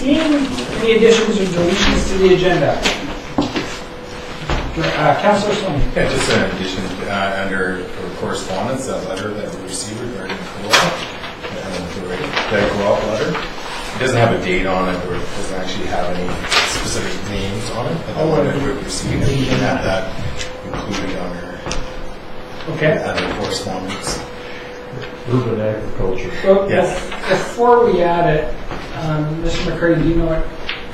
16, any additions or deletions to the agenda? Councillor Swain. Yeah, just an addition under correspondence, that letter that we received regarding co-op, the co-op letter. It doesn't have a date on it, or it doesn't actually have any specific names on it. But the one that we received, we can have that included under correspondence. Urban agriculture. So before we add it, Mr. McCurdy, do you know what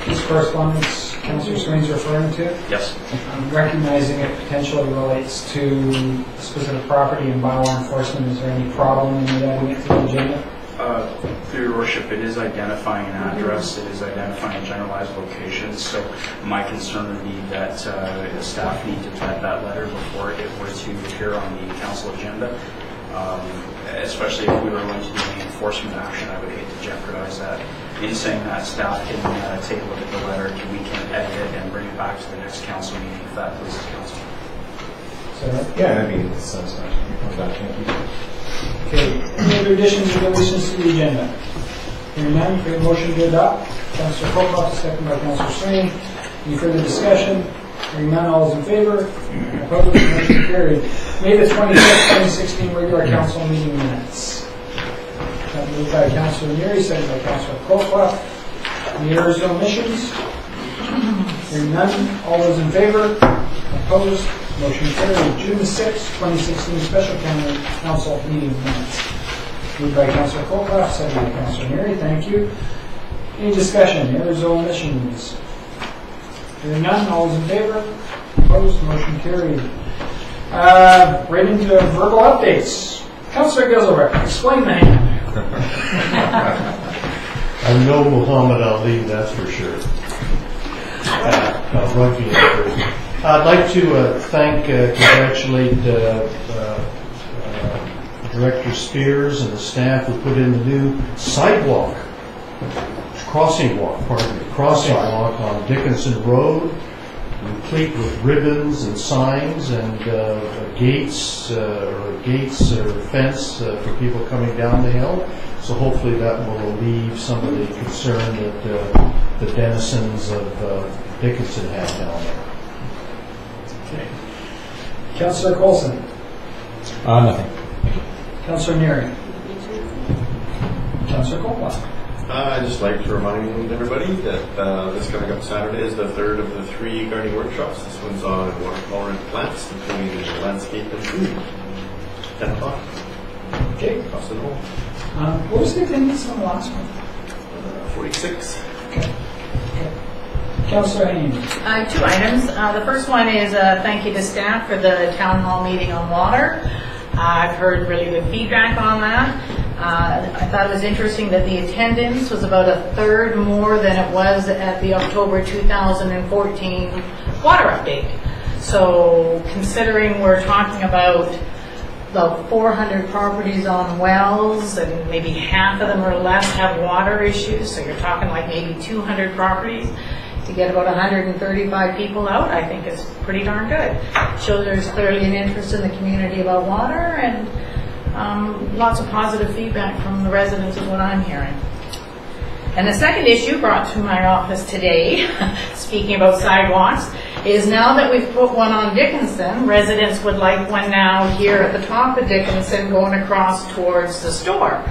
this correspondence Councillor Swain's referring to? Yes. Recognizing it potentially relates to specific property and bylaw enforcement, is there any problem in adding it to the agenda? Through your worship, it is identifying an address, it is identifying generalized locations, so my concern would be that the staff need to vet that letter before it were to appear on the council agenda. Especially if we were going to do any enforcement action, I would hate to jeopardize that. In saying that, staff can take a look at the letter, we can edit it and bring it back to the next council meeting if that pleases council. Yeah, I mean, it sounds fine. Thank you. Okay, any other additions or deletions to the agenda? Hearing none, create a motion to adopt. Councillor Colclough, second by Councillor Swain. Any further discussion? Hearing none, all is in favor? Opposed? Motion carried. May the 26th, 2016 regular council meeting minutes. Moved by Councillor Neary, second by Councillor Colclough. Any errors or omissions? Hearing none, all those in favor? Opposed? Motion carried. June the 6th, 2016 special council meeting minutes. Moved by Councillor Colclough, second by Councillor Neary. Thank you. Any discussion? Errors or omissions? Hearing none, all those in favor? Opposed? Motion carried. Right into verbal updates. Councillor Gizelbrecht, explain the hand. I'm no Muhammad Ali, that's for sure. Rugby. I'd like to congratulate Director Spears and the staff who put in the new crossing walk on Dickinson Road, complete with ribbons and signs and gates or fence for people coming down the hill. So hopefully that will alleviate some of the concern that the denizens of Dickinson have down there. Okay. Councillor Coulson. Nothing. Councillor Neary. Councillor Colclough. I'd just like to remind everybody that this coming up Saturday is the third of the 3 gardening workshops. This one's on water-tolerant plants, including landscape and food. 10 o'clock. Okay. Across the hall. What was the attendance on the last one? 46. Okay. Councillor Haynes. 2 items. The first one is a thank you to staff for the town hall meeting on water. I've heard really good feedback on that. I thought it was interesting that the attendance was about a third more than it was at the October 2014 water update. So considering we're talking about the 400 properties on wells and maybe half of them or less have water issues, so you're talking like maybe 200 properties, to get about 135 people out, I think is pretty darn good. Shows there's clearly an interest in the community about water, and lots of positive feedback from the residents is what I'm hearing. And the second issue brought to my office today, speaking about sidewalks, is now that we've put one on Dickinson, residents would like one now here at the top of Dickinson going across towards the store.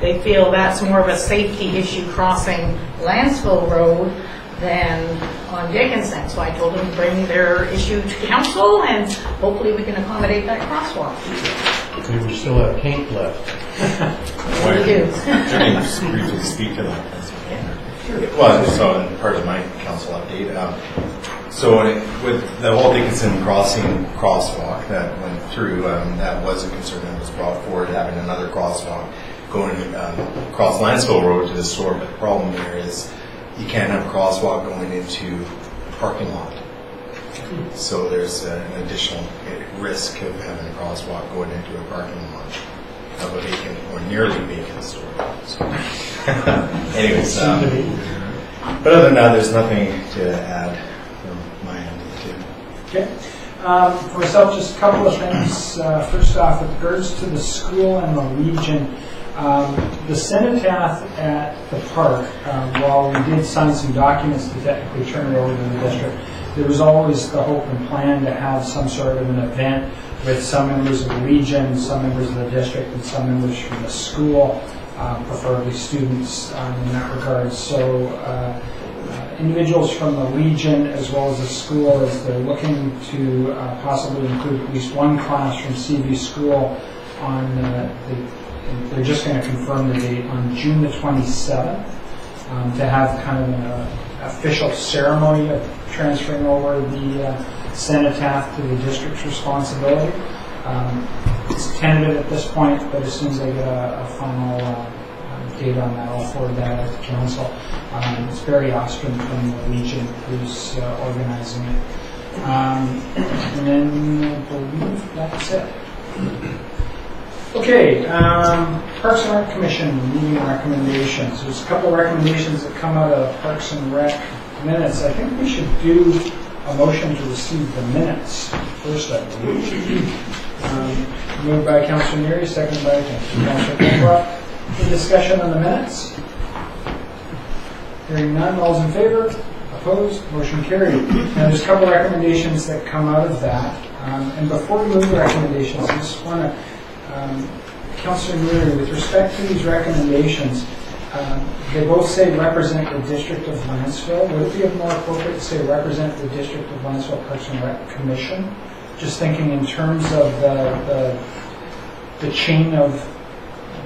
They feel that's more of a safety issue crossing Lansville Road than on Dickinson. So I told them to bring their issue to council and hopefully we can accommodate that crosswalk. We still have paint left. We do. Let me just briefly speak to that. Well, so in part of my council update, so with the whole Dickinson crossing crosswalk that went through, that was a concern that was brought forward, having another crosswalk going across Lansville Road to the store. But the problem there is you can't have a crosswalk going into the parking lot. So there's an additional risk of having a crosswalk going into a parking lot of a vacant or nearly vacant store. So anyways, but other than that, there's nothing to add from my end. Okay. For myself, just a couple of things. First off, with regards to the school and the Legion, The cenotaph at the park, while we did sign some documents to technically turn it over to the district, there was always the hope and plan to have some sort of an event with some members of the Legion, some members of the district, and some members from the school, preferably students in that regard. So individuals from the Legion as well as the school, as they're looking to possibly include at least one class from CV School on they're just going to confirm the date on June the 27th to have kind of an official ceremony of transferring over the cenotaph to the district's responsibility. It's tentative at this point, but as soon as I get a final date on that, I'll forward that out to council. It's Barry Ostrom from the Legion who's organizing it. And then I believe that's it. Okay, Parks and Rec Commission meeting recommendations. There's a couple of recommendations that come out of Parks and Rec minutes. I think we should do a motion to receive the minutes first, I believe. Moved by Councilor Neary, seconded by Councilor Colclough. Any discussion on the minutes? Hearing none, all's in favor? Opposed? Motion carried. Now there's a couple of recommendations that come out of that. And before we move to recommendations, I just want to Councilor Neary, with respect to these recommendations, they both say represent the District of Lanceville. Would it be more appropriate to say represent the District of Lanceville Parks and Rec Commission? Just thinking in terms of the chain of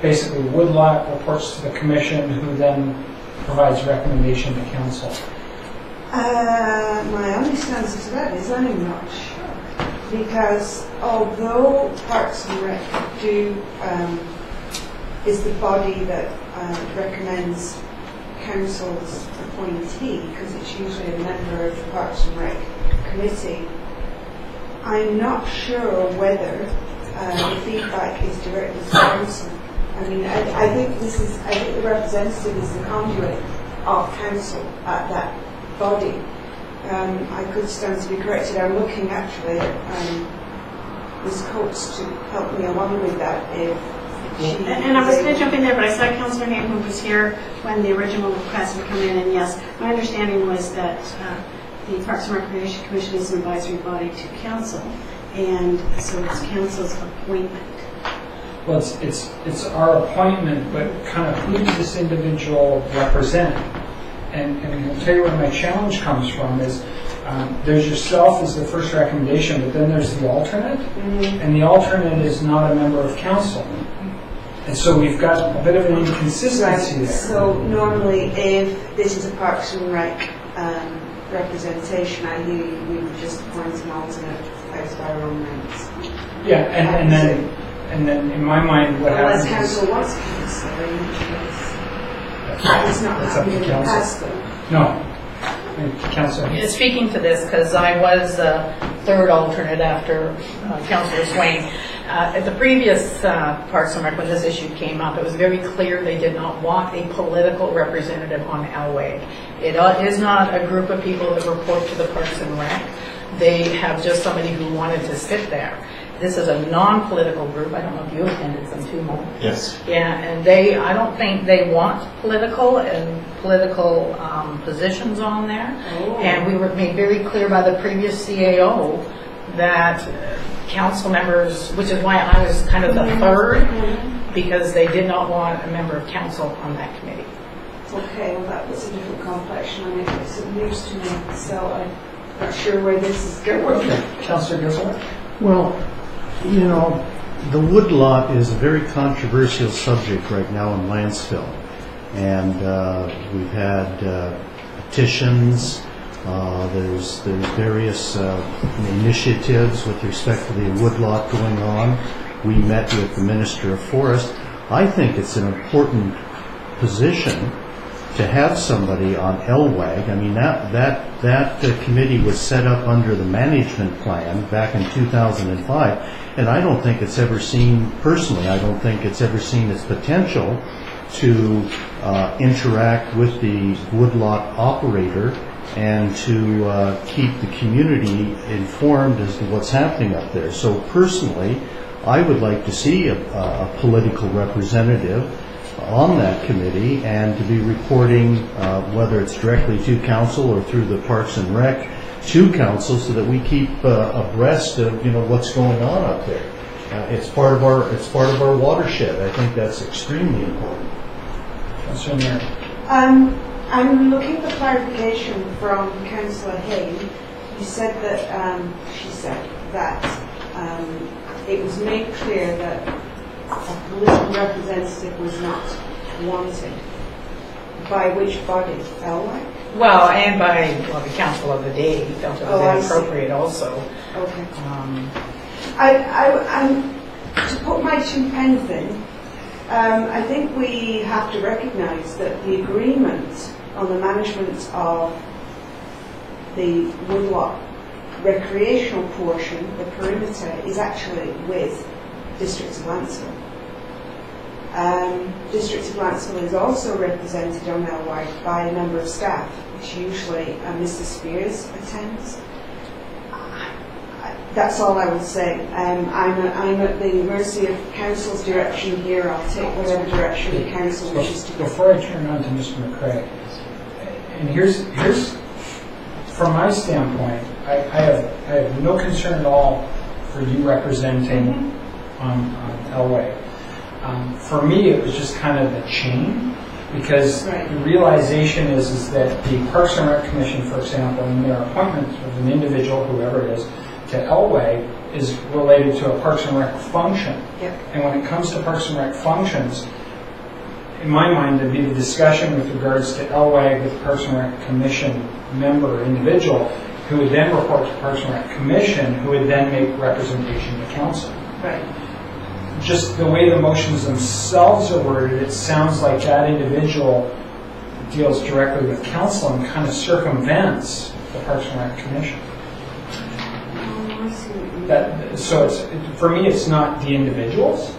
basically Woodlot reports to the Commission, who then provides recommendation to Council. My only stance to that is I'm not sure. Because although Parks and Rec is the body that recommends council's appointee, because it's usually a member of the Parks and Rec committee, I'm not sure whether the feedback is directly to council. I mean, I think the representative is the conduit of council at that body. I could stand to be corrected. I'm looking actually at Ms. Coates to help me along with that. And I was going to jump in there, but I saw Councillor Hayden, who was here when the original request had come in, and yes, my understanding was that the Parks and Recreation Commission is an advisory body to council, and so it's council's appointment. Well, it's our appointment, but kind of who does this individual represent? And I'll tell you where my challenge comes from is there's yourself as the first recommendation, but then there's the alternate, and the alternate is not a member of council. And so we've got a bit of an inconsistency there. So normally if this is a Parks and Rec representation, we would just appoint an alternate out of our own ranks. Yeah, and then in my mind what happens unless council is... wants council, in which case it's not That's up to happening in the council. past though. No. Councilor. Speaking to this, because I was third alternate after Councillor Swain, at the previous Parks and Rec, when this issue came up, it was very clear they did not want a political representative on Elway. It is not a group of people that report to the Parks and Rec. They have just somebody who wanted to sit there. This is a non-political group. I don't know if you attended some too, Mo. Yes. Yeah, and I don't think they want political positions on there. Oh. And we were made very clear by the previous CAO that council members, which is why I was kind of the third, because they did not want a member of council on that committee. Okay, well that was a different complexion. I mean, it's news to me, so I'm not sure where this is going. Councillor Gilmore? Well, you know, the woodlot is a very controversial subject right now in Lanceville. And we've had petitions, there's various initiatives with respect to the woodlot going on. We met with the Minister of Forest. I think it's an important position to have somebody on LWAG. I mean, that committee was set up under the management plan back in 2005, and I don't think it's ever seen, personally, I don't think it's ever seen its potential to interact with the woodlot operator and to keep the community informed as to what's happening up there. So personally, I would like to see a political representative on that committee and to be reporting, whether it's directly to council or through the Parks and Rec, to council, so that we keep abreast of what's going on up there. It's part of our watershed. I think that's extremely important. Councillor Mayor. I'm looking for clarification from Councillor Hayne. She said that it was made clear that a political representative was not wanted. By which body? LWAC? Well, and by the council of the day, he felt it was I see. inappropriate also. Okay. I'm to put my 2 pence in. I think we have to recognise that the agreement on the management of the Woodlot recreational portion, the perimeter, is actually with District of Lancel. District of Lancel is also represented on LWAC by a member of staff, which usually Mr. Spears attends. That's all I would say. I'm at the mercy of Council's direction here. I'll take whatever direction the Council wishes to go. Before I turn on to Mr. McCrae, and here's from my standpoint, I have no concern at all for you representing on LWAC. For me, it was just kind of a chain, because Right. the realization is that the Parks and Rec Commission, for example, in their appointment of an individual, whoever it is, to LWAC is related to a Parks and Rec function. Yep. And when it comes to Parks and Rec functions, in my mind, there'd be the discussion with regards to LWAC with Parks and Rec Commission member or individual, who would then report to Parks and Rec Commission, who would then make representation to council. Right. Just the way the motions themselves are worded, it sounds like that individual deals directly with council and kind of circumvents the Parks and Rec Commission. So for me, it's not the individuals.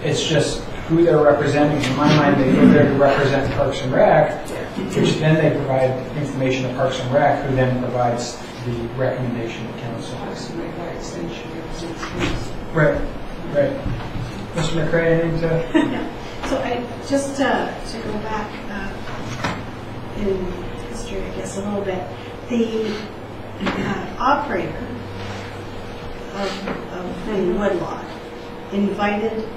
It's just who they're representing. In my mind, they're there to represent Parks and Rec, which then they provide information to Parks and Rec, who then provides the recommendation to council. Right. Right. Mr. McCrae, anything to? So just to go back in history, I guess, a little bit, the operator of the Woodlot invited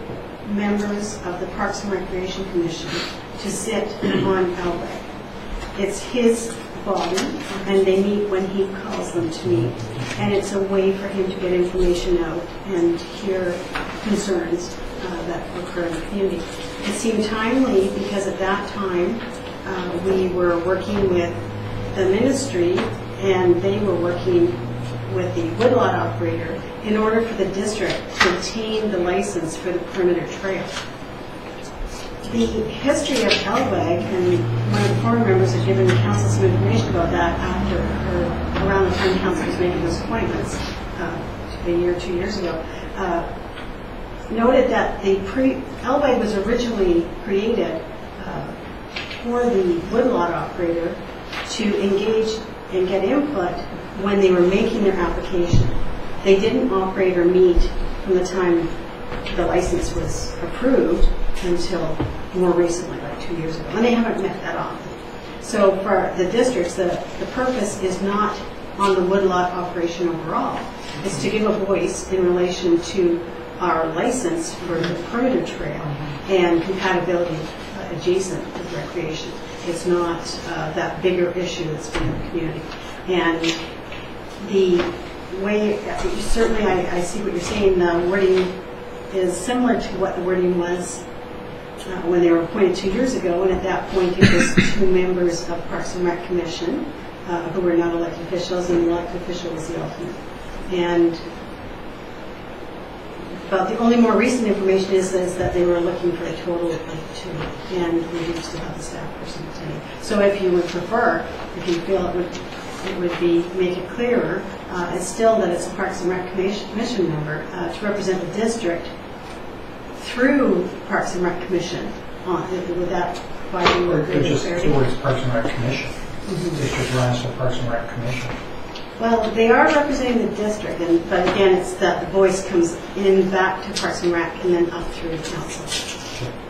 members of the Parks and Recreation Commission to sit on LWAC. It's his body, and they meet when he calls them to meet. And it's a way for him to get information out and hear concerns that occur in the community. It seemed timely because at that time we were working with the ministry and they were working with the Woodlot operator in order for the district to obtain the license for the perimeter trail. The history of LWAC, and one of the board members had given the council some information about that after, or around the time the council was making those appointments, a year or 2 years ago, noted that the LWAC was originally created for the Woodlot operator to engage and get input when they were making their application. They didn't operate or meet from the time the license was approved until more recently, like 2 years ago. And they haven't met that often. So for the districts, the purpose is not on the Woodlot operation overall. It's to give a voice in relation to our license for the perimeter trail and compatibility adjacent with recreation. It's not that bigger issue that's been in the community. And the way, certainly I see what you're saying, the wording is similar to what the wording was when they were appointed 2 years ago, and at that point it was 2 members of Parks and Rec Commission who were not elected officials, and the elected official was the alternate. And but the only more recent information is that they were looking for a total of 2 and reduced to have the staff person attending. So if you would prefer, if you feel it would be make it clearer, it's still that it's a Parks and Rec Commission member to represent the district through Parks and Rec Commission. Would that provide you with Or just clarity? the words Parks and Rec Commission. District Lancel Parks and Rec Commission. Well, they are representing the district, but again, it's that the voice comes in back to Parks and Rec and then up through the council.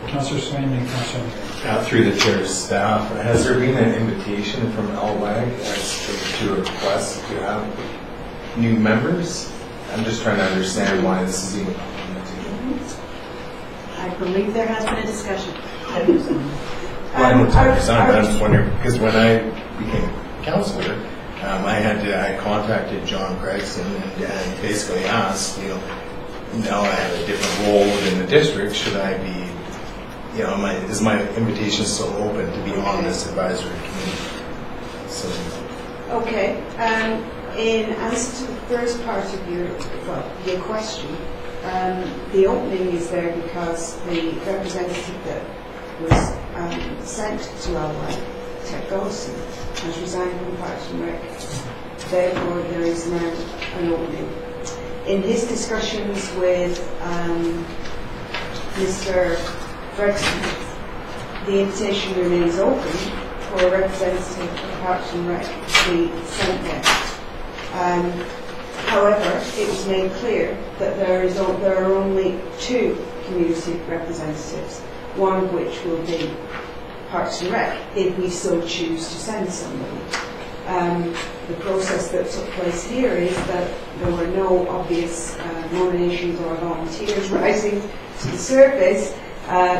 Councillor Swain and Councillor Mayhew. Through the chair's staff, has there been an invitation from LWAG to a request to have new members? I'm just trying to understand why this is even on the table. I believe there has been a discussion. Well, I don't understand. I'm just wondering, because when I became councillor, I contacted John Gregson and basically asked, now I have a different role within the district, should I be, is my invitation still open to be on this advisory committee? So. Okay. In answer to the first part of your question, the opening is there because the representative that was sent to LWAG, Ted Golson, has resigned from Parks and Rec. Therefore, there is now an opening. In his discussions with Mr. Gregson, the invitation remains open for a representative of Parks and Rec to be sent there. However, it was made clear that there are only 2 community representatives, one of which will be Parks and Rec, if we so choose to send somebody. The process that took place here is that there were no obvious nominations or volunteers rising to the surface,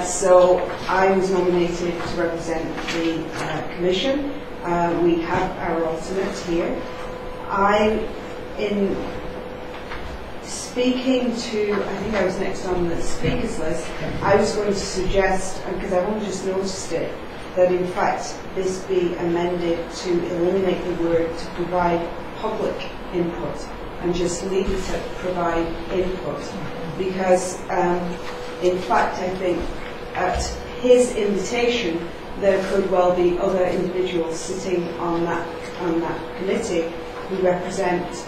so I was nominated to represent the Commission. We have our alternate here. In speaking to, I think I was next on the speakers list, I was going to suggest, because I've only just noticed it, that in fact this be amended to eliminate the word to provide public input and just leave it at provide input. Because in fact I think at his invitation there could well be other individuals sitting on that committee who represent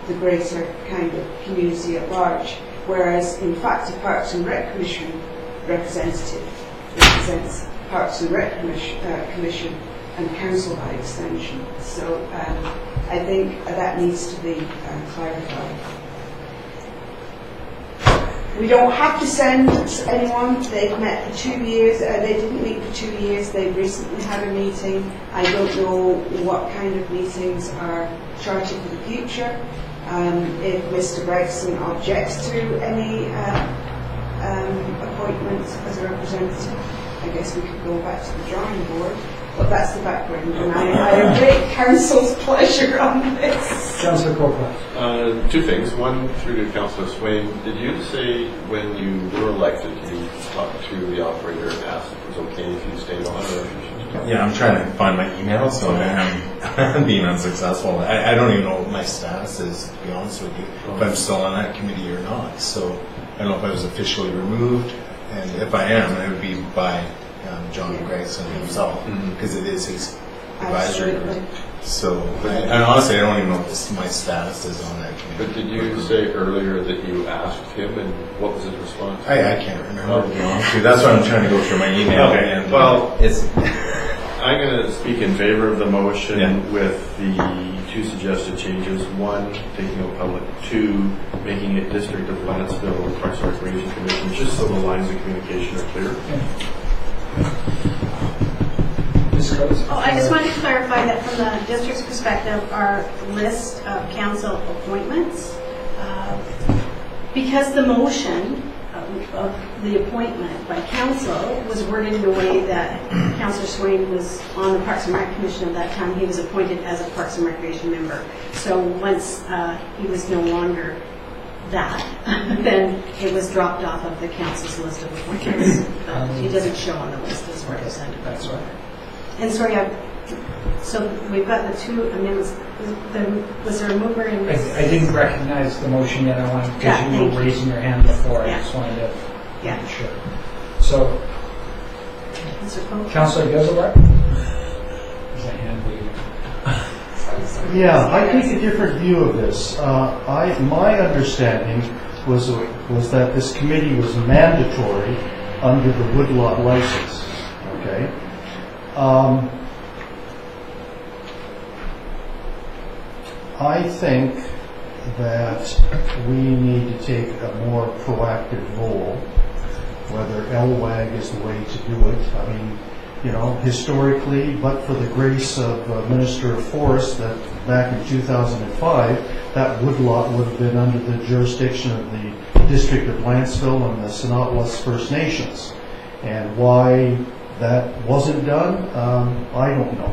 the greater kind of community at large, whereas in fact a Parks and Rec Commission representative represents Parks and Rec Commission and Council by extension. So I think that needs to be clarified. We don't have to send anyone. They've met for 2 years. They didn't meet for 2 years. They've recently had a meeting. I don't know what kind of meetings are charted for the future. If Mr. Gregson objects to any appointment as a representative, I guess we could go back to the drawing board. But that's the background, and I await Council's pleasure on this. Councillor Copeland. 2 things. One, through to Councillor Swain. Did you say when you were elected, you talked to the operator and asked if it was okay if you stayed on? Or Yeah, I'm trying to find my email, so I'm being unsuccessful. I don't even know what my status is, to be honest with you, if I'm still on that committee or not. So I don't know if I was officially removed, and if I am, it would be by John Gregson himself, because it is his advisory group. So, and honestly, I don't even know what my status is on that committee. But did you say earlier that you asked him, and what was his response? I can't remember, to be honest with you. That's why I'm trying to go through my email. Okay. And, well, it's I'm going to speak in favor of the motion with the 2 suggested changes. 1, taking out public. 2, making it District of Lanceville Parks and Recreation Commission, just so the lines of communication are clear. I just wanted to clarify that from the district's perspective, our list of council appointments, because the motion of the appointment by council was worded in a way that Councillor Swain was on the Parks and Rec Commission at that time. He was appointed as a Parks and Recreation member. So once he was no longer that, then it was dropped off of the council's list of appointments. He doesn't show on the list as representative. That's right. And sorry, so we've got the 2 amendments. Was there a mover in this? I didn't recognize the motion yet. I wanted, because Yeah, you were thank raising your hand before, I Yeah. just wanted to Yeah. make sure. So, Mr. Pope? Councillor Geselbrecht? Is that hand waving? Yeah, I take a different view of this. My understanding was that this committee was mandatory under the woodlot license. Okay. I think that we need to take a more proactive role, whether LWAG is the way to do it. I mean, you know, historically, but for the grace of Minister of Forest, that back in 2005, that woodlot would have been under the jurisdiction of the District of Lantzville and the Sinatwas First Nations. And why that wasn't done, I don't know.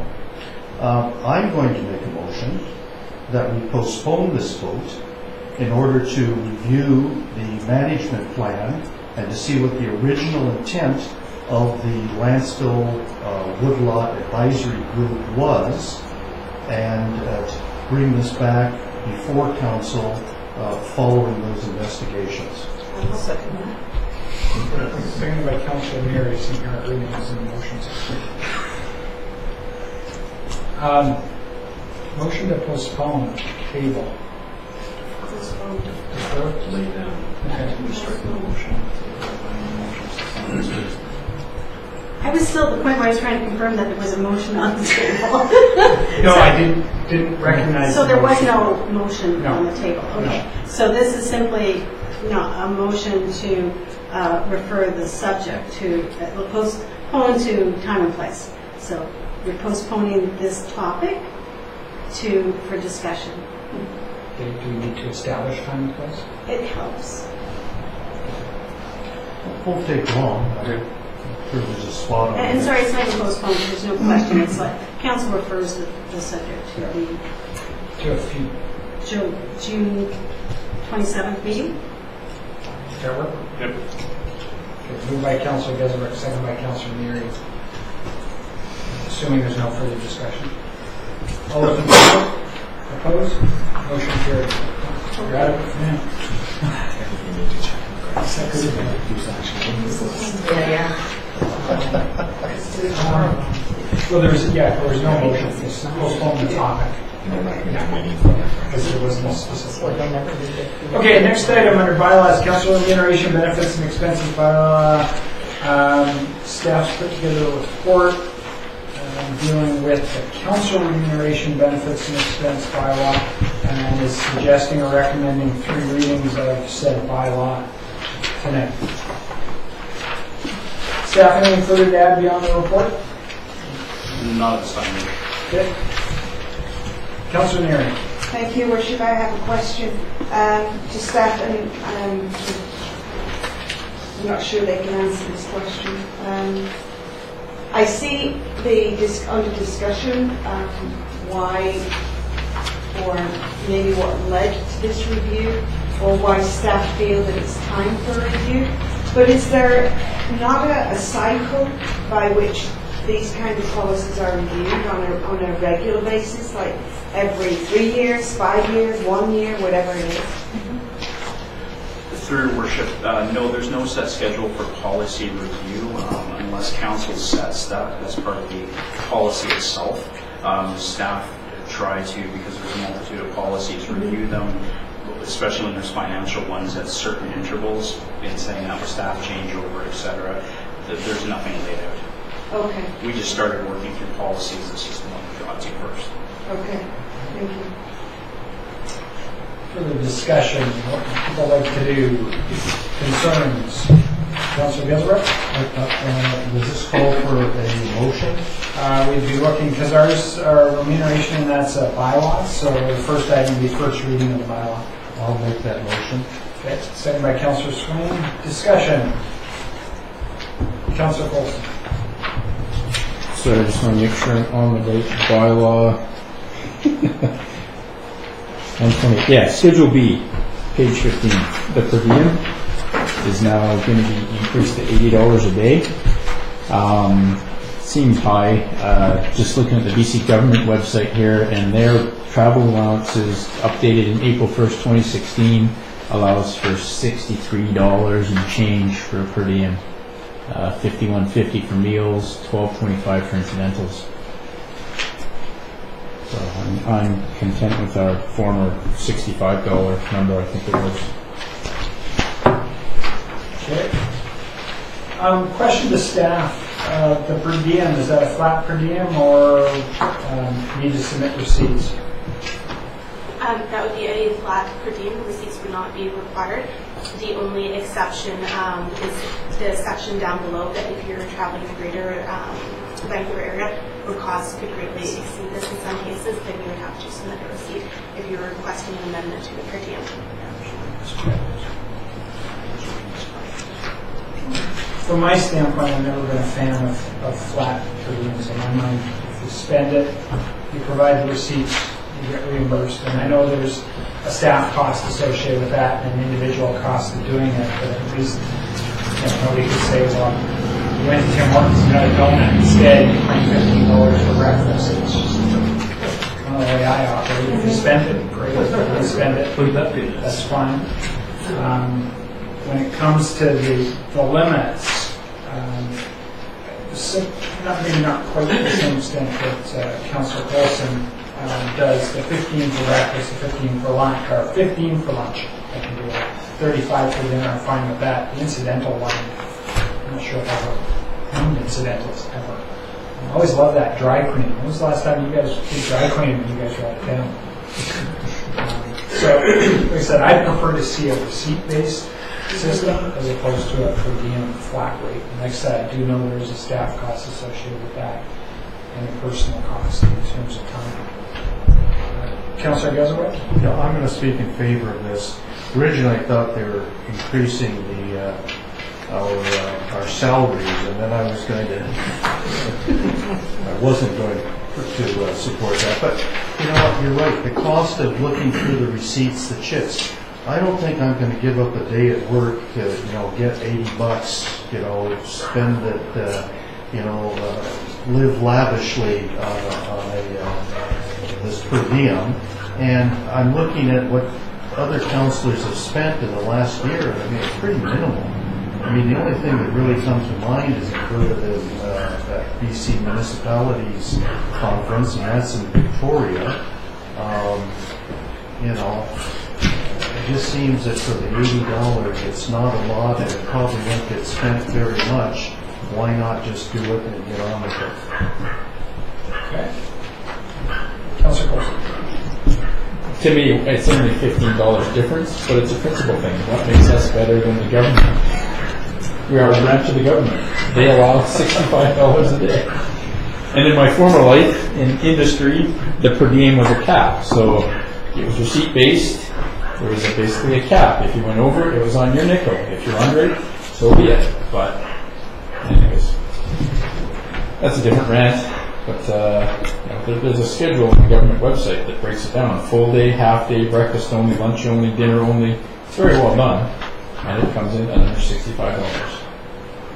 I'm going to make a motion that we postpone this vote in order to review the management plan and to see what the original intent of the Lantzville Woodlot Advisory Group was, and to bring this back before council following those investigations. I'll second that. Seconded by Councilor Mary, seeing her early as in motions. Motion to postpone, table. Defer? Lay down. Okay. I was still at the point where I was trying to confirm that there was a motion on the table. No, I didn't recognize. So the there was motion. no motion No. on the table? Okay. No. So this is simply not a motion to refer the subject to, postpone to time and place. So you're postponing this topic for discussion. Do we need to establish time and place? It helps. It won't take long. I'm sure there's a spot on And it. sorry, it's not a postpone, there's no question. It's like council refers the subject to the To a few. June 27th meeting. Does that work? Yep. Okay, moved by Councilor Gesbert, second by Councilor Neary. Assuming there's no further discussion. All those in favor? Opposed? Motion carried. You're out of it for now. Well, there was no motion. It's postpone the topic. Because there was no specific. Okay, next item under bylaws, council remuneration, benefits and expenses bylaw. Staff's put together a report dealing with the council remuneration, benefits and expense bylaw, and is suggesting or recommending 3 readings of said bylaw tonight. Staff, anything further to add beyond the report? Not at this time. Okay. Councilor Neary. Thank you, Worship. I have a question to staff, and I'm not sure they can answer this question. I see under discussion why, or maybe what led to this review, or why staff feel that it's time for a review. But is there not a cycle by which these kind of policies are reviewed on a regular basis, like every 3 years, 5 years, 1 year, whatever it is? Through your worship, no, there's no set schedule for policy review unless council sets that as part of the policy itself. Staff try to, because there's a multitude of policies, review them, especially when there's financial ones at certain intervals, in saying that with staff changeover, etc. There's nothing laid out. Okay, We just started working through policies. This is the one we got to first. okay, thank you. Further discussion, what people like to do, concerns. Councilor Gesbert? Does this call for a motion? We'd be looking, because ours are remuneration, and that's a bylaw, so the first item would be first reading of the bylaw. I'll make that motion. Okay, second by Councilor Swain. Discussion. Councilor Colson. So I just want to make sure I'm on the right bylaw. 120, yeah, Schedule B, page 15. The per diem is now going to be increased to $80 a day. Seems high. Just looking at the BC government website here, and their travel allowances updated in April 1st, 2016 allows for $63 and change for a per diem. $51.50 for meals, $12.25 for incidentals. So I'm content with our former $65 number, I think it was. Okay. Question to staff. The per diem, is that a flat per diem, or need to submit receipts? That would be a flat per diem. Receipts would not be required. The only exception is the section down below that if you're traveling the greater Vancouver area, where costs could greatly exceed this in some cases, then you would have to submit a receipt if you're requesting an amendment to the per diem. From my standpoint, I've never been a fan of flat per diems. In my mind, if you spend it, you provide the receipts, you get reimbursed. And I know there's a staff cost associated with that and an individual cost of doing it, but at least nobody could say, well, you went to Tim Hortons and got a donut instead, you paid $15 for breakfast. It's just one of the way I operate. If you spend it, great. If you spend it, that's fine. When it comes to the limits, maybe not quite to the same extent that Councillor Colson does, the 15 for breakfast, the 15 for lunch, or 15 for lunch, I can do it. 35 for dinner, I'm fine with that. The incidental one, I'm not sure if I've ever owned incidentals ever. I always love that dry cleaning. When was the last time you guys did dry cleaning when you guys wrote it down? So, like I said, I prefer to see a receipt-based system as opposed to a per diem flat rate. And like I said, I do know there is a staff cost associated with that and a personal cost in terms of time. Councillor Guzowicz? No, I'm going to speak in favor of this. Originally, I thought they were increasing our salaries, and then I was going to, I wasn't going to support that. But you know what? You're right. The cost of looking through the receipts, the chits. I don't think I'm going to give up a day at work to, get $80, spend it, live lavishly on this per diem. And I'm looking at what other councillors have spent in the last year. I mean, it's pretty minimal. I mean, the only thing that really comes to mind is included in that BC Municipalities Conference, and that's in Victoria. It just seems that for the $80, it's not a lot, and it probably won't get spent very much. Why not just do it and get on with it? Okay. Councillor Colson. To me, it's only $15 difference, but it's a principle thing. What makes us better than the government? We are a branch of the government. They allow $65 a day. And in my former life in industry, the per diem was a cap. So it was receipt-based. There was basically a cap. If you went over, it was on your nickel. If you're under it, so be it. But anyways, that's a different rant. But there's a schedule on the government website that breaks it down: full day, half day, breakfast only, lunch only, dinner only. It's very well done, and it comes in under $65.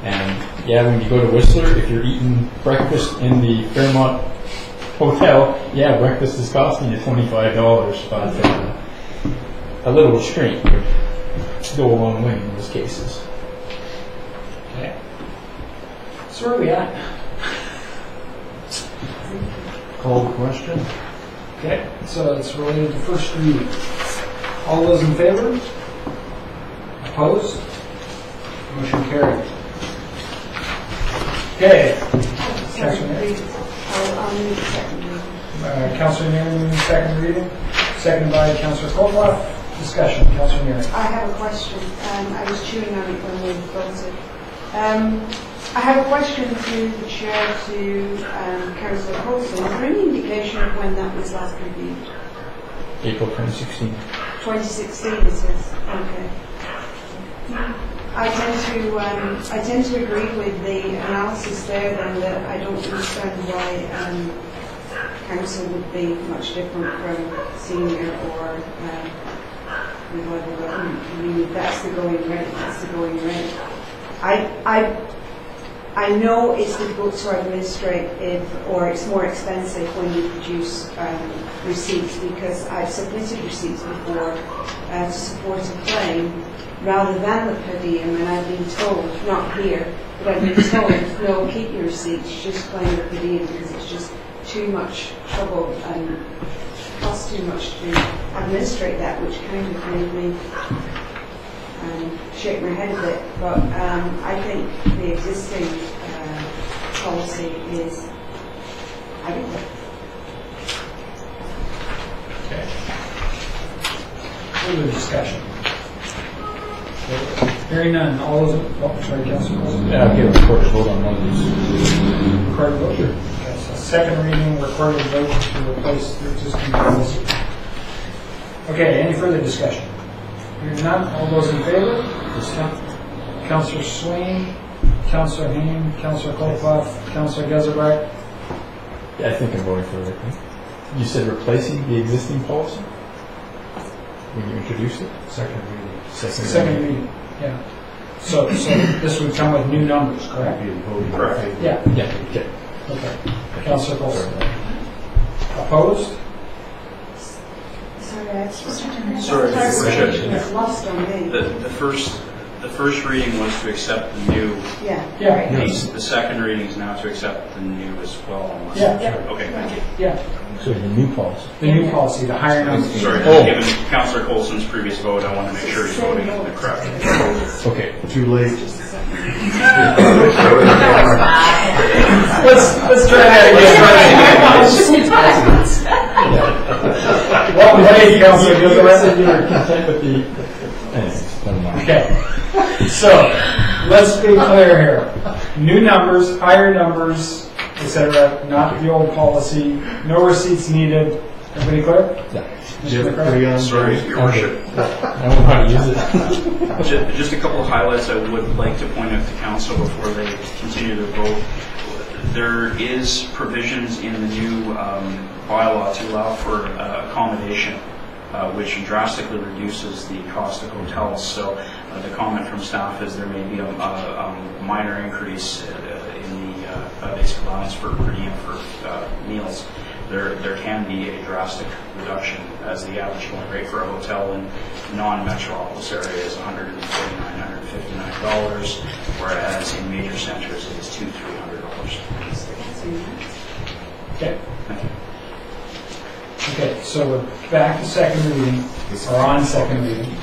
And yeah, when you go to Whistler, if you're eating breakfast in the Fairmont Hotel, yeah, breakfast is costing you $25, but a little restraint would go a long way in those cases. Okay. So where are we at? Call the question. Okay, so it's related to first reading. All those in favor? Opposed? Motion carried. Okay. Councillor Mary. I'll move second reading. Councillor Mary moving second reading. Seconded by Councillor Kovloff. Discussion. Councillor Mary. I have a question. I was chewing on it when we voted. I have a question to the chair, to Councillor Colson. Is there any indication of when that was last reviewed? April 2016. 2016 it says. Okay. I tend to agree with the analysis there, then, that I don't understand why council would be much different from senior or level 11. I mean, if that's the going rate, that's the going rate. I know it's difficult to administrate or it's more expensive when you produce receipts, because I've submitted receipts before to support a claim rather than the per diem, and I've been told, not here, but I've been told, no, keep your receipts, just claim the per diem, because it's just too much trouble and costs too much to administrate that, which kind of made me shake my head a bit. But I think the existing policy is adequate. Okay. further discussion? Hearing none, all those, sorry, Councilor Wilson. Yeah, I'll get a recorded vote on one of these. Recorded vote. Okay, so second reading, recorded vote to replace the existing policy. Okay, any further discussion? Hearing none, all those in favor? Councilor Swain, Councilor Hain, Councilor Kolpoff, Councilor Geselbrecht. Yeah, I think I'm voting for it. You said replacing the existing policy? When you introduced it? Second reading. Second reading, yeah. So this would come with new numbers, correct? Correct. Yeah. Yeah, okay. Okay. Councilor Colson. Opposed? Sorry, I just Sorry, clarification is lost on me. The first reading was to accept the new. Yeah. Yeah. The second reading is now to accept the new as well. Unless- Yeah. Okay, thank you. Yeah. So the new policy. The new policy, the higher numbers. Sorry, Oh. given Councillor Colson's previous vote, I want to make sure he's voting in the correct. Okay. Too late. Let's try that again. Welcome, hey, Councilor Geselbrecht. You were content with the... Anyways, never mind. Okay, so let's be clear here. New numbers, higher numbers, etc. Not the old policy. No receipts needed. Everybody clear? Yeah. Mr. McCracken? Sorry, Your Worship. I don't know how to use it. Just a couple of highlights I would like to point out to council before they continue their vote. There is provisions in the new bylaw to allow for accommodation, which drastically reduces the cost of hotels. So the comment from staff is there may be a minor increase in the basic allowance for per diem for meals. There can be a drastic reduction, as the average going rate for a hotel in non-metropolis area is $149, $159, whereas in major centers it is $200, $300. Okay. Okay, so we're back to second reading, or on second reading.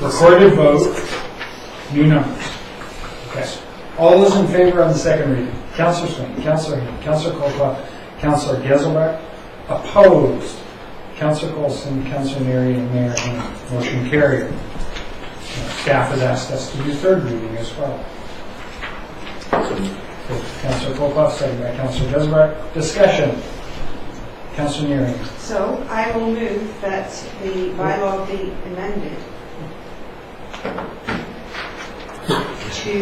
Recorded vote, new numbers. Okay. All those in favor on the second reading? Councilor Swain, Councilor Hain, Councilor Kolpa, Councilor Geselbrecht. Opposed? Councilor Colson, Councilor Neary, and Mayor Hain. Motion carried. Staff has asked us to do third reading as well. Councilor Kolpa, second by Councilor Geselbrecht. Discussion. Councilor Neary. So I will move that the bylaw be amended to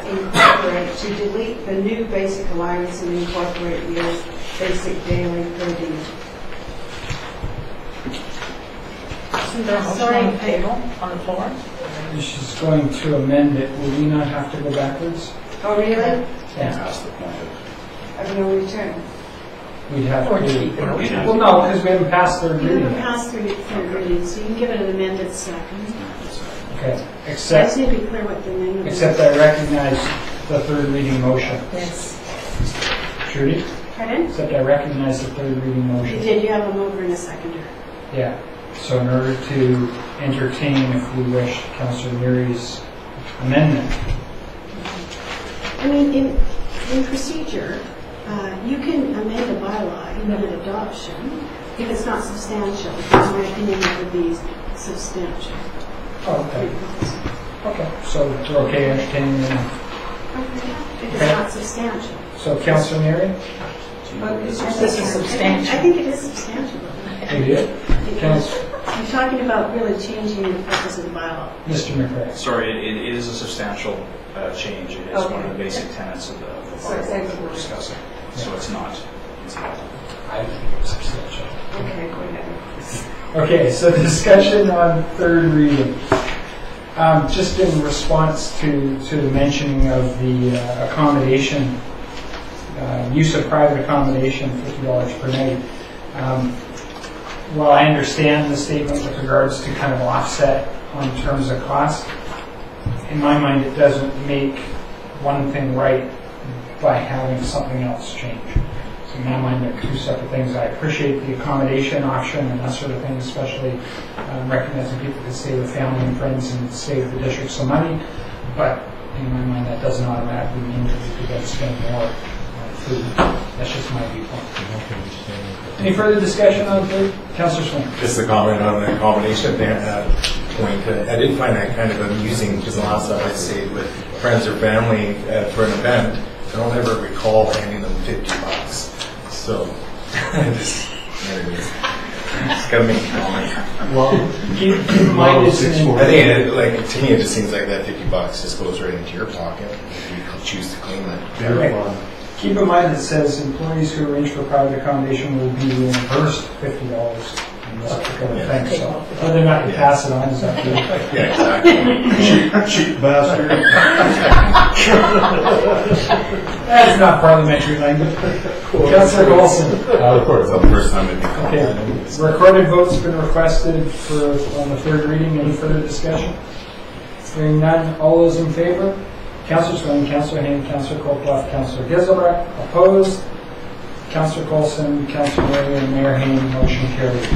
incorporate, to delete the new basic allowance and incorporate the old basic daily per diem. Isn't there a motion on the table, on the floor? She's going to amend it. Will we not have to go backwards? Oh, really? Yeah. That's the point of Of no return? We'd have Or to. keep it. Well, no, because we haven't passed third You reading haven't yet. passed third reading, so you can give it an amended second. Okay. I just Except need to be clear what the amendment is. I recognize the third reading motion. Yes. Trudy? Pardon? Except I recognize the third reading You motion. did, you have a mover and a seconder. Yeah. So in order to entertain, if we wish, Councillor Neary's amendment. I mean, in procedure, you can amend a bylaw, even at adoption, if it's not substantial. In my opinion, it would be substantial. Oh, okay. Okay. So we're okay entertaining the amendment. If it's not substantial. So Councillor Neary? This is substantial. I think it is substantial. You did? I'm talking about really changing the purpose of the bylaw. Mr. McRae? Sorry, it is a substantial change. It is one of the basic tenets of the bylaw that we're discussing. So it's not. I think it was substantial. Okay, go ahead. Okay, so discussion on third reading. Just in response to the mentioning of the accommodation, use of private accommodation, $50 per night. While I understand the statement with regards to kind of offset on terms of cost, in my mind it doesn't make one thing right by having something else change. So in my mind they're two separate things. I appreciate the accommodation option and that sort of thing, especially recognizing people can stay with family and friends and save the district some money, but in my mind that doesn't automatically mean that we could then spend more on food. That's just my viewpoint. Any further discussion on the Councillor Swain? Just a comment on the accommodation point. I did find that kind of amusing because the last time I stayed with friends or family for an event, I don't ever recall handing them $50. So, anyways, just gotta make a comment. Well, Keep in mind it's I think, to me, it just seems like that $50 just goes right into your pocket if you choose to claim it. very fun. Keep in mind it says employees who arrange for private accommodation will be reimbursed $50 in this particular thing. So whether or not you pass it on is up to you. Yeah, exactly. Cheap bastard. That's not parliamentary language. Councillor Olson. It's the first time it Okay. Recorded vote's been requested on the third reading. Any further discussion? Hearing none. All those in favor? Councillor Swain, Councillor Hain, Councillor Colclough, Councillor Giselbrecht. Opposed? Councillor Coulson, Councillor Murray, and Mayor Hain. Motion carried.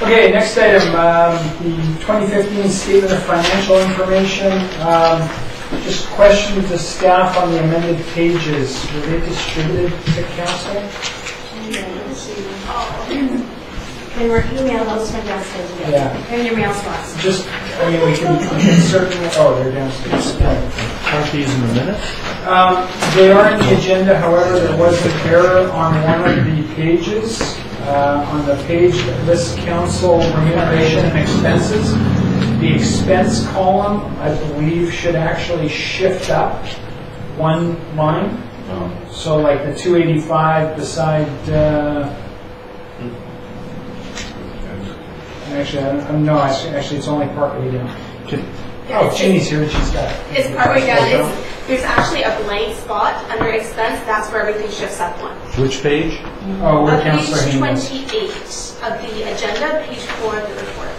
Okay, next item, the 2015 Statement of Financial Information. Just question to staff on the amended pages. Were they distributed to council? They were emailed those from downstairs. Yeah. They're in your mail slots. Just, we can certainly, they're downstairs. Aren't these in the minutes? They are in the agenda, however, there was an error on one of the pages. On the page that lists council remuneration and expenses, the expense column, I believe, should actually shift up one line. So like the 285 beside, actually it's only partway down. Oh, Jeannie's here and she's got it. It's partway down. There's actually a blank spot under expense. That's where everything shifts up one. Which page? Oh, we're On page Councillor Hain. 28 of the agenda, page 4 of the report.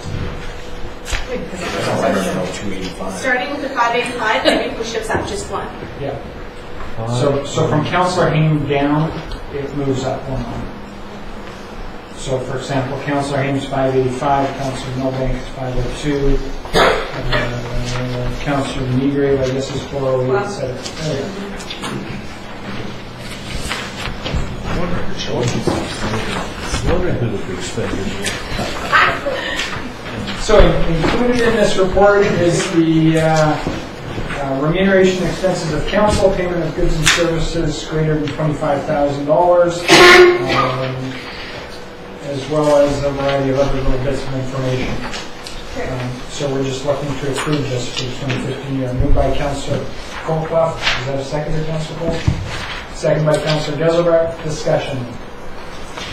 I don't know, 285. Starting with the 585, everything shifts up just one. Yeah. So from Councillor Hain down, it moves up one line. So for example, Councillor Hain's 585, Councillor Milbank is 502, Councillor Negrave, I guess, is 408, etc. Wondering who the big spender is. So included in this report is the remuneration expenses of council, payment of goods and services greater than $25,000, as well as a variety of other little bits of information. So we're just looking to approve this for the 2015 year. Moved by Councillor Colclough. Is that a second, Councillor Cole? Second by Councillor Giselbrecht. Discussion.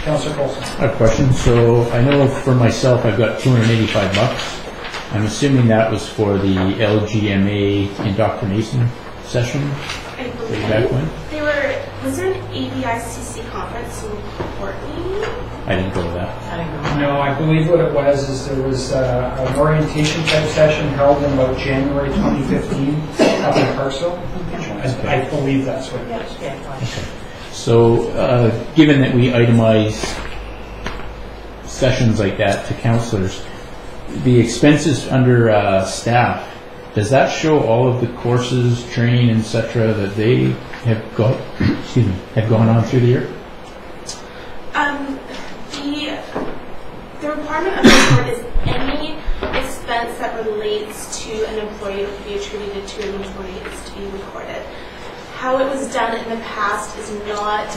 Councillor Coulson. I have a question. So I know for myself I've got $285. I'm assuming that was for the LGMA indoctrination session way back when? Was there an ABICC conference in Courtney? I didn't go to that. No, I believe what it was is there was an orientation type session held in about January 2015 up in Parksville. I believe that's what it was. Okay. So, given that we itemize sessions like that to councillors, the expenses under staff, does that show all of the courses, training, etc., that they have gone on through the year? The requirement of the report is any expense that relates to an employee or be attributed to an employee is to be recorded. How it was done in the past is not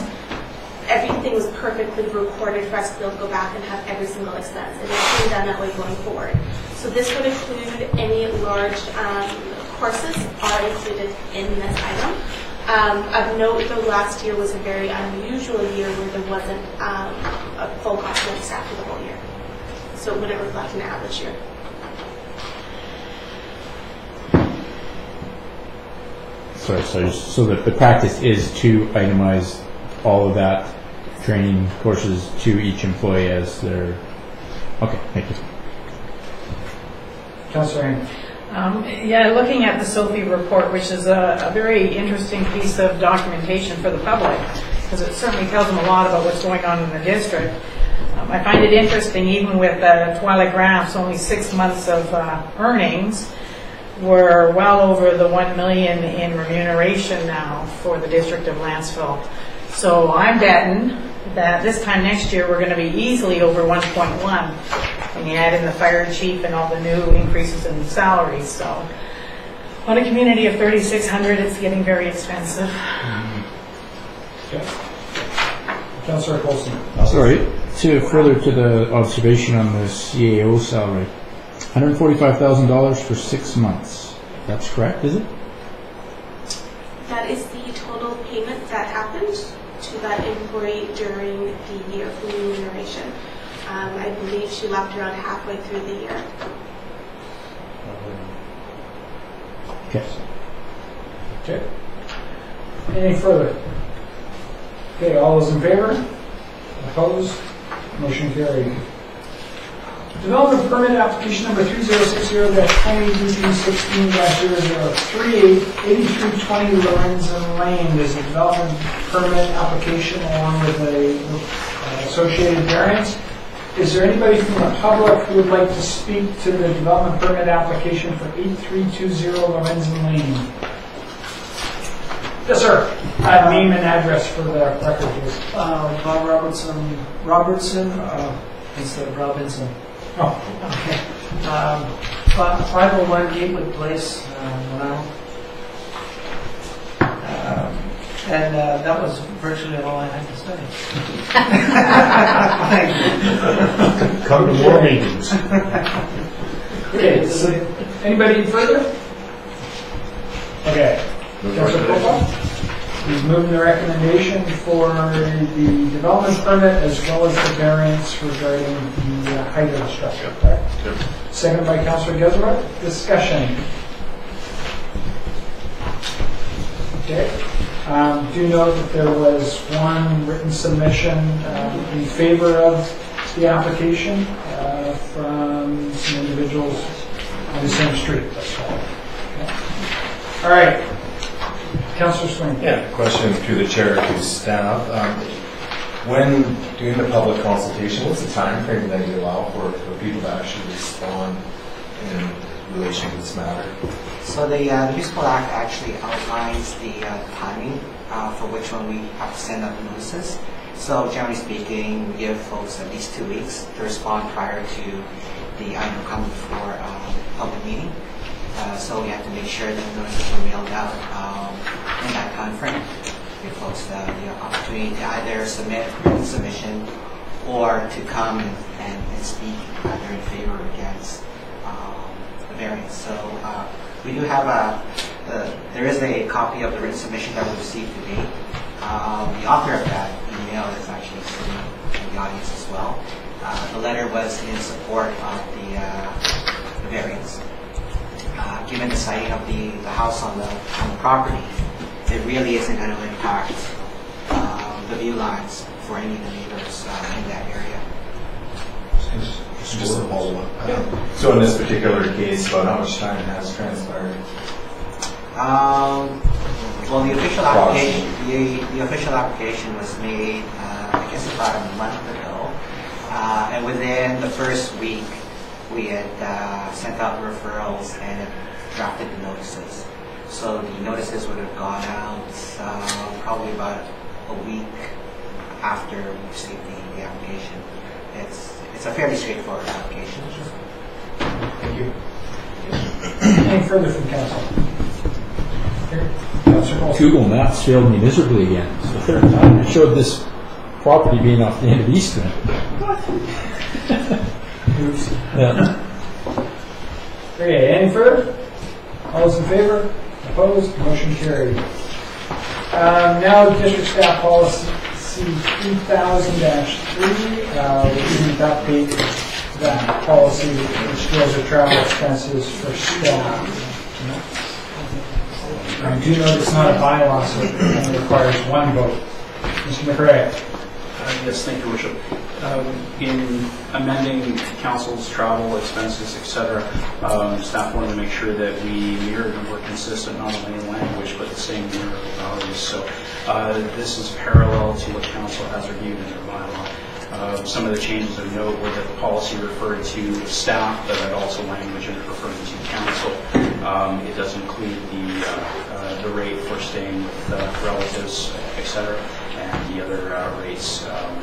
everything was perfectly recorded for us to be able to go back and have every single expense. And it's being done that way going forward. So this would include any large courses are included in this item. Of note, the last year was a very unusual year where there wasn't a full complement of staff for the whole year. So it wouldn't reflect an average year. Sorry, so that the practice is to itemize all of that training courses to each employee as their... Okay, thank you. Councillor Hain. Looking at the SOFI report, which is a very interesting piece of documentation for the public, because it certainly tells them a lot about what's going on in the district. I find it interesting, even with Twyla Graph's only 6 months of earnings, we're well over the 1 million in remuneration now for the District of Lanceville. So I'm betting that this time next year, we're going to be easily over 1.1. And you add in the fire chief and all the new increases in salaries. So on a community of 3,600, it's getting very expensive. Okay. Councillor Colson. Sorry, further to the observation on the CAO salary, $145,000 for 6 months. That's correct, is it? That is the total payment that happened to that employee during the year for remuneration. I believe she left around halfway through the year. Okay. Okay. Any further? Okay, all those in favor? Opposed? Motion carried. Development permit application number 3060-2016-038, 8320 Lorenzen Lane. There's a development permit application along with a associated variance. Is there anybody from the public who would like to speak to the development permit application for 8320 Lorenzen Lane? Yes, sir. Name and address for the record, please. Bob Robertson, instead of Robinson. Oh, okay. 501 Gatewood Place, Milano. And that was virtually all I had to say. Come to more meetings. Okay, so anybody further? Okay. Councilor Popa? He's moving the recommendation for the development permit as well as the variance regarding the height of the structure, correct? Yep. Seconded by Councilor Geselbrecht. Discussion. Okay. Do know that there was one written submission in favor of the application from some individuals on the same street. Okay. All right. Councillor Swain. Yeah, question through the chair to staff. When doing the public consultation, what's the time frame that you allow for people to actually respond in relation to this matter? So the Municipal Act actually outlines the timing for which one we have to send out the notices. So generally speaking, we give folks at least 2 weeks to respond prior to the item coming for public meeting. So we have to make sure that the notices are mailed out in that time frame. Give folks the opportunity to either submit a submission or to come and speak either in favor or against the variance. So we do have there is a copy of the written submission that we received today. The author of that email is actually sitting in the audience as well. The letter was in support of the variance. Given the siting of the house on the property, it really isn't going to impact the view lines for any of the neighbors in that area. Just a follow-up. So in this particular case, about how much time has transpired? Well, the official application, the official application was made, I guess, about a month ago, and within the first week, we had sent out referrals and drafted the notices. So the notices would have gone out probably about a week after we received the application. It's a fairly straightforward application. Thank you. Any further from council? Google Maps failed me miserably again. It's the third time it showed this property being off the end of Eastman. Yeah. Okay, any further? All those in favor? Opposed? Motion carried. Now, district staff policy 3000-3. We can update that policy, which deals with travel expenses for staff. I do know it's not a bylaw, so it only requires one vote. Mr. McRae. Yes, thank you, Worship. In amending council's travel expenses, etc., staff wanted to make sure that we mirrored and were consistent not only in language but the same mirror values. So this is parallel to what council has reviewed in their bylaw. Some of the changes of note were that the policy referred to staff, but that also language in it referring to council. It does include the rate for staying with relatives, etc., and the other rates and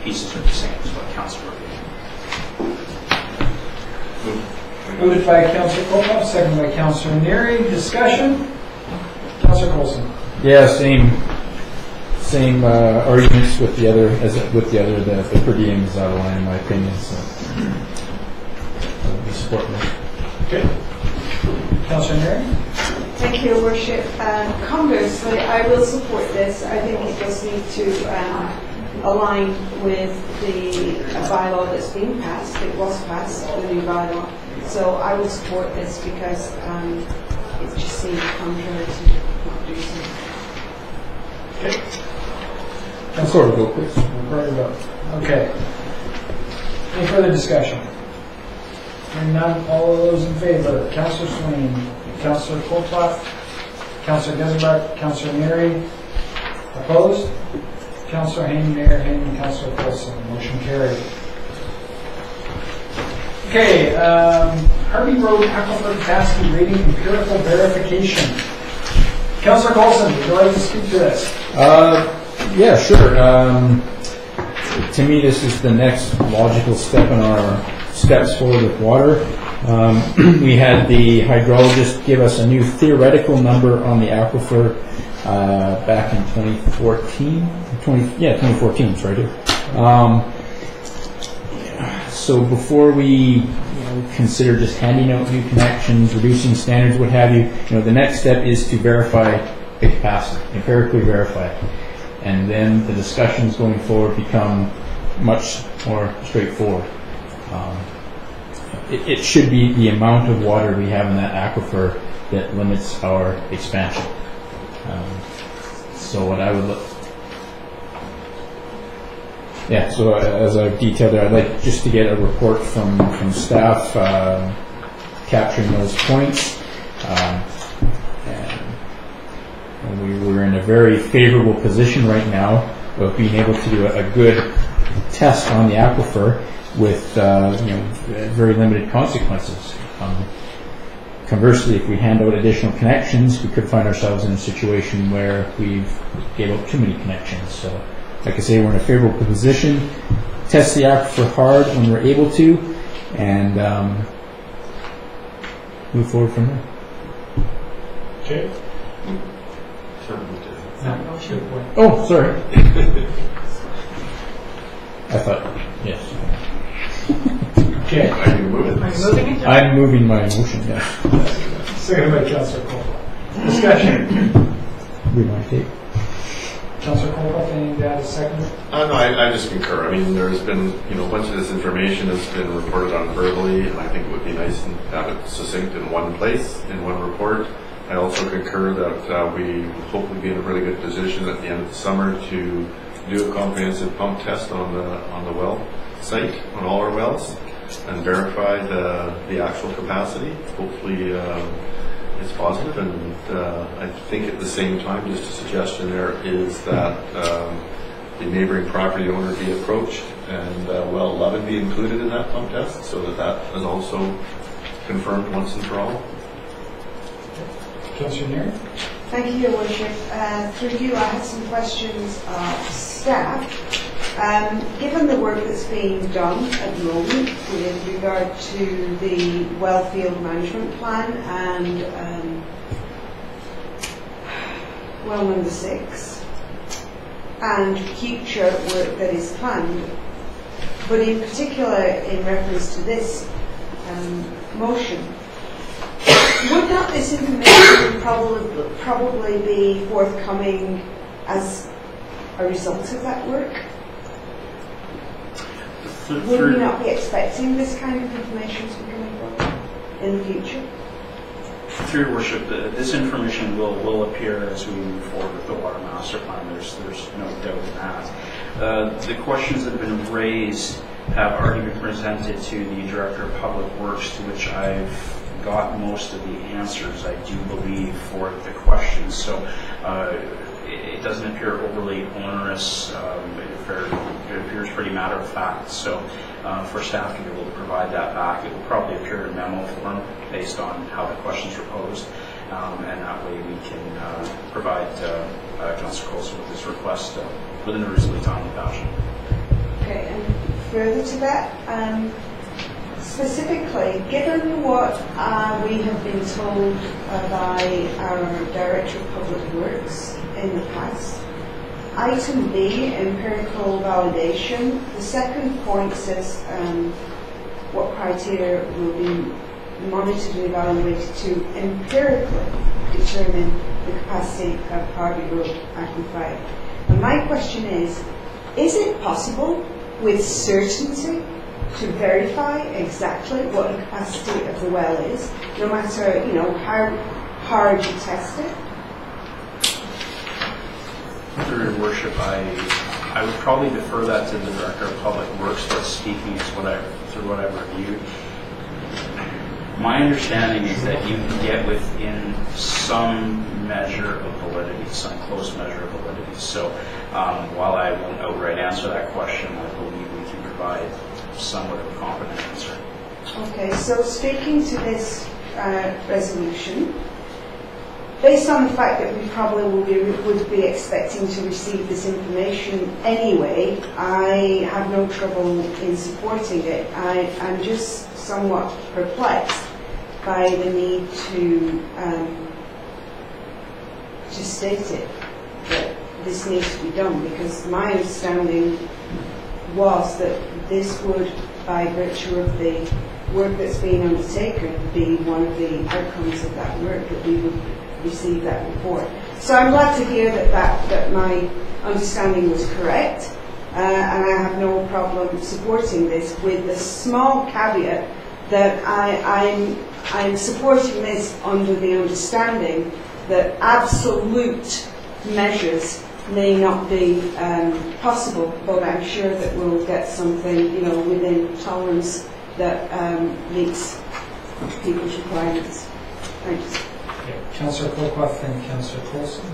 pieces are the same as what council reviewed. Moved by Councillor Colclough, seconded by Councillor Neary. Discussion? Councillor Coulson. Yeah, same arguments with the other, the per diem is out of line in my opinion, so I support that. Okay. Councillor Neary. Thank you, Your Worship. Conversely, I will support this. I think it does need to align with the bylaw that's been passed. It was passed, the new bylaw. So I will support this because it just seems contrary to not do so. Okay. Councillor vote, please. Record your vote. Okay. Any further discussion? Hearing none, all of those in favor, Councillor Swain, Councillor Colclough, Councillor Geselbrecht, Councillor Neary. Opposed? Councillor Hayden, Mayor Hayden, Councillor Coulson. Motion carried. Okay, Harvey Road Aquifer Capacity Rating Empirical Verification. Councillor Coulson, would you like to speak to this? Yeah, sure. To me, this is the next logical step in our steps forward with water. We had the hydrologist give us a new theoretical number on the aquifer back in 2014. 2014, it's right here. So before we consider just handing out new connections, reducing standards, what have you, the next step is to verify the capacity, empirically verify it. And then the discussions going forward become much more straightforward. It should be the amount of water we have in that aquifer that limits our expansion. So what I would look... Yeah, so as I've detailed there, I'd like just to get a report from staff capturing those points. And we're in a very favorable position right now of being able to do a good test on the aquifer with very limited consequences. Conversely, if we hand out additional connections, we could find ourselves in a situation where we've gave out too many connections. So, like I say, we're in a favorable position. Test the aquifer hard when we're able to, and move forward from there. Okay. Oh, sorry. I thought, yes. Okay. Are you moving? Are you moving it? I'm moving my motion, yes. Second by Councillor Colclough. Discussion. Read my tape. Councillor Colclough, anything to add a second? No, I just concur. I mean, there's been, a bunch of this information has been reported on verbally, and I think it would be nice to have it succinct in one place, in one report. I also concur that we hopefully be in a really good position at the end of the summer to do a comprehensive pump test on the well site, on all our wells, and verify the actual capacity. Hopefully it's positive, and I think at the same time, just a suggestion there is that the neighboring property owner be approached and well 11 be included in that pump test, so that is also confirmed once and for all. Councillor Neary. Thank you, Your Worship. Through you, I had some questions of staff. Given the work that's being done at the moment with regard to the wellfield management plan and well number 6 and future work that is planned, but in particular in reference to this motion, would not this information probably be forthcoming as a result of that work? Would we not be expecting this kind of information to be coming forward in the future? Through Your Worship, this information will appear as we move forward with the Water Master Plan. There's no doubt in that. The questions that have been raised have already been presented to the Director of Public Works, to which I've got most of the answers, I do believe, for the questions. So doesn't appear overly onerous. It appears pretty matter of fact. So for staff to be able to provide that back, it will probably appear in memo form based on how the questions are posed. And that way we can provide Councillor Coulson with this request within a reasonably timely fashion. Okay, and further to that, specifically, given what we have been told by our Director of Public Works in the past, item B, empirical validation, the second point says what criteria will be monitored and evaluated to empirically determine the capacity of Harvey Road aquifer. And my question is it possible with certainty to verify exactly what the capacity of the well is, no matter how hard you test it? Through Your Worship, I would probably defer that to the Director of Public Works, but speaking through what I've reviewed. My understanding is that you can get within some measure of validity, some close measure of validity. So while I won't outright answer that question, I believe we can provide somewhat of a competent answer. Okay, so speaking to this resolution, based on the fact that we probably would be expecting to receive this information anyway, I have no trouble in supporting it. I'm just somewhat perplexed by the need to state it, that this needs to be done, because my understanding was that this would, by virtue of the work that's being undertaken, be one of the outcomes of that work, that we would receive that report. So I'm glad to hear that my understanding was correct, and I have no problem supporting this, with the small caveat that I'm supporting this under the understanding that absolute measures may not be possible, but I'm sure that we'll get something, within tolerance that meets people's requirements. Thanks. Councillor Colclough and Councillor Coulson.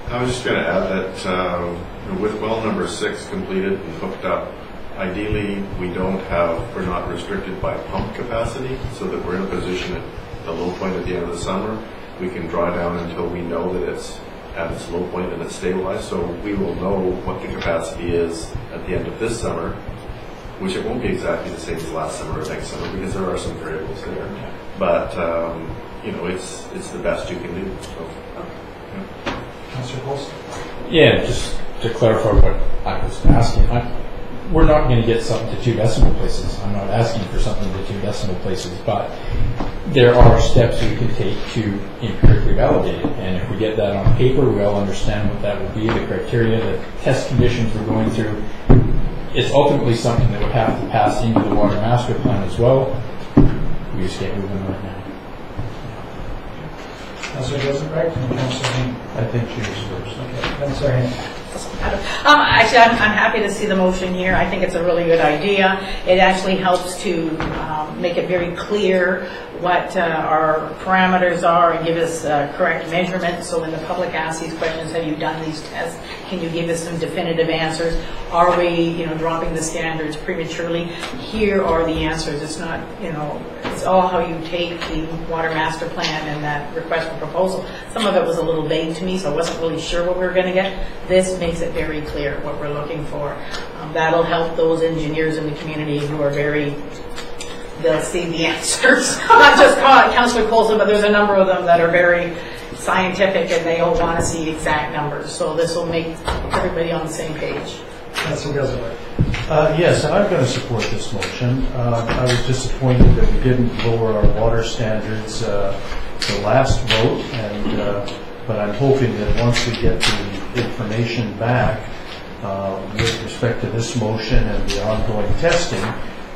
I was just going to add that with well number 6 completed and hooked up, ideally we're not restricted by pump capacity, so that we're in a position at the low point at the end of the summer. We can draw down until we know that it's at its low point and it's stabilized, so we will know what the capacity is at the end of this summer, which it won't be exactly the same as last summer or next summer, because there are some variables there. But it's the best you can do. So, yeah. Councillor Coulson. Yeah, just to clarify what I was asking, we're not going to get something to 2 decimal places. I'm not asking for something to 2 decimal places, but there are steps we can take to empirically validate it. And if we get that on paper, we all understand what that would be, the criteria, the test conditions we're going through. It's ultimately something that would have to pass into the water master plan as well. We just get moving right now. Councillor Rosenberg and Councillor Hain. I think she was first. Okay, Councillor Hain. Actually, I'm happy to see the motion here. I think it's a really good idea. It actually helps to make it very clear what our parameters are and give us correct measurements. So when the public asks these questions, have you done these tests? Can you give us some definitive answers? Are we, dropping the standards prematurely? Here are the answers. It's not, it's all how you take the water master plan and that request for proposal. Some of it was a little vague to me, so I wasn't really sure what we were going to get. This makes it very clear what we're looking for. That'll help those engineers in the community who are they'll see the answers. Not just Councillor Coulson, but there's a number of them that are very scientific and they all want to see exact numbers. So this will make everybody on the same page. Councillor Rosenberg. Yes, I'm going to support this motion. I was disappointed that we didn't lower our water standards the last vote, but I'm hoping that once we get the information back with respect to this motion and the ongoing testing,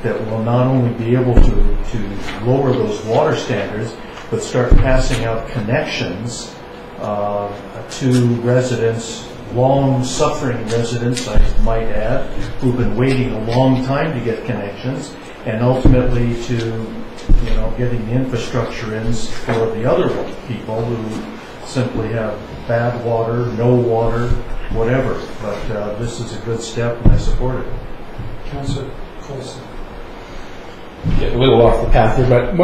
that we'll not only be able to lower those water standards, but start passing out connections to residents, long-suffering residents, I might add, who've been waiting a long time to get connections, and ultimately to getting the infrastructure in for the other people who simply have bad water, no water, whatever. But this is a good step, and I support it. Councillor Coulson. Get a little off the path here, but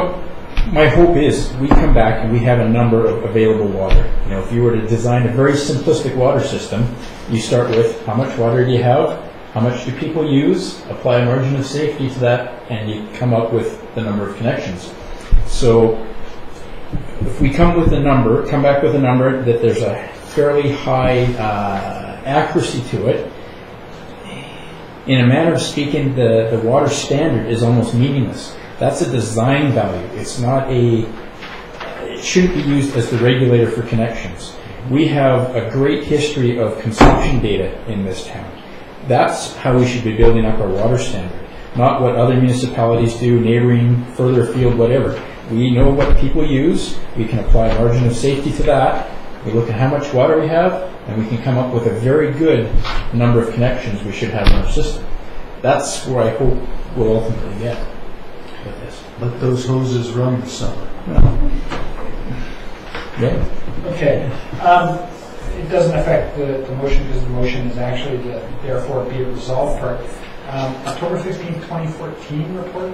my hope is we come back and we have a number of available water. You know, if you were to design a very simplistic water system, you start with how much water do you have, how much do people use, apply a margin of safety to that, and you come up with the number of connections. So if we come back with a number that there's a fairly high accuracy to it, in a manner of speaking, the water standard is almost meaningless. That's a design value. It's not it shouldn't be used as the regulator for connections. We have a great history of consumption data in this town. That's how we should be building up our water standard, not what other municipalities do, neighboring, further afield, whatever. We know what people use. We can apply a margin of safety to that. We look at how much water we have, and we can come up with a very good number of connections we should have in our system. That's where I hope we'll ultimately get with this. Let those hoses run this summer. Yeah. Okay. It doesn't affect the motion because the motion is actually the therefore be it resolved part. October 15th, 2014 report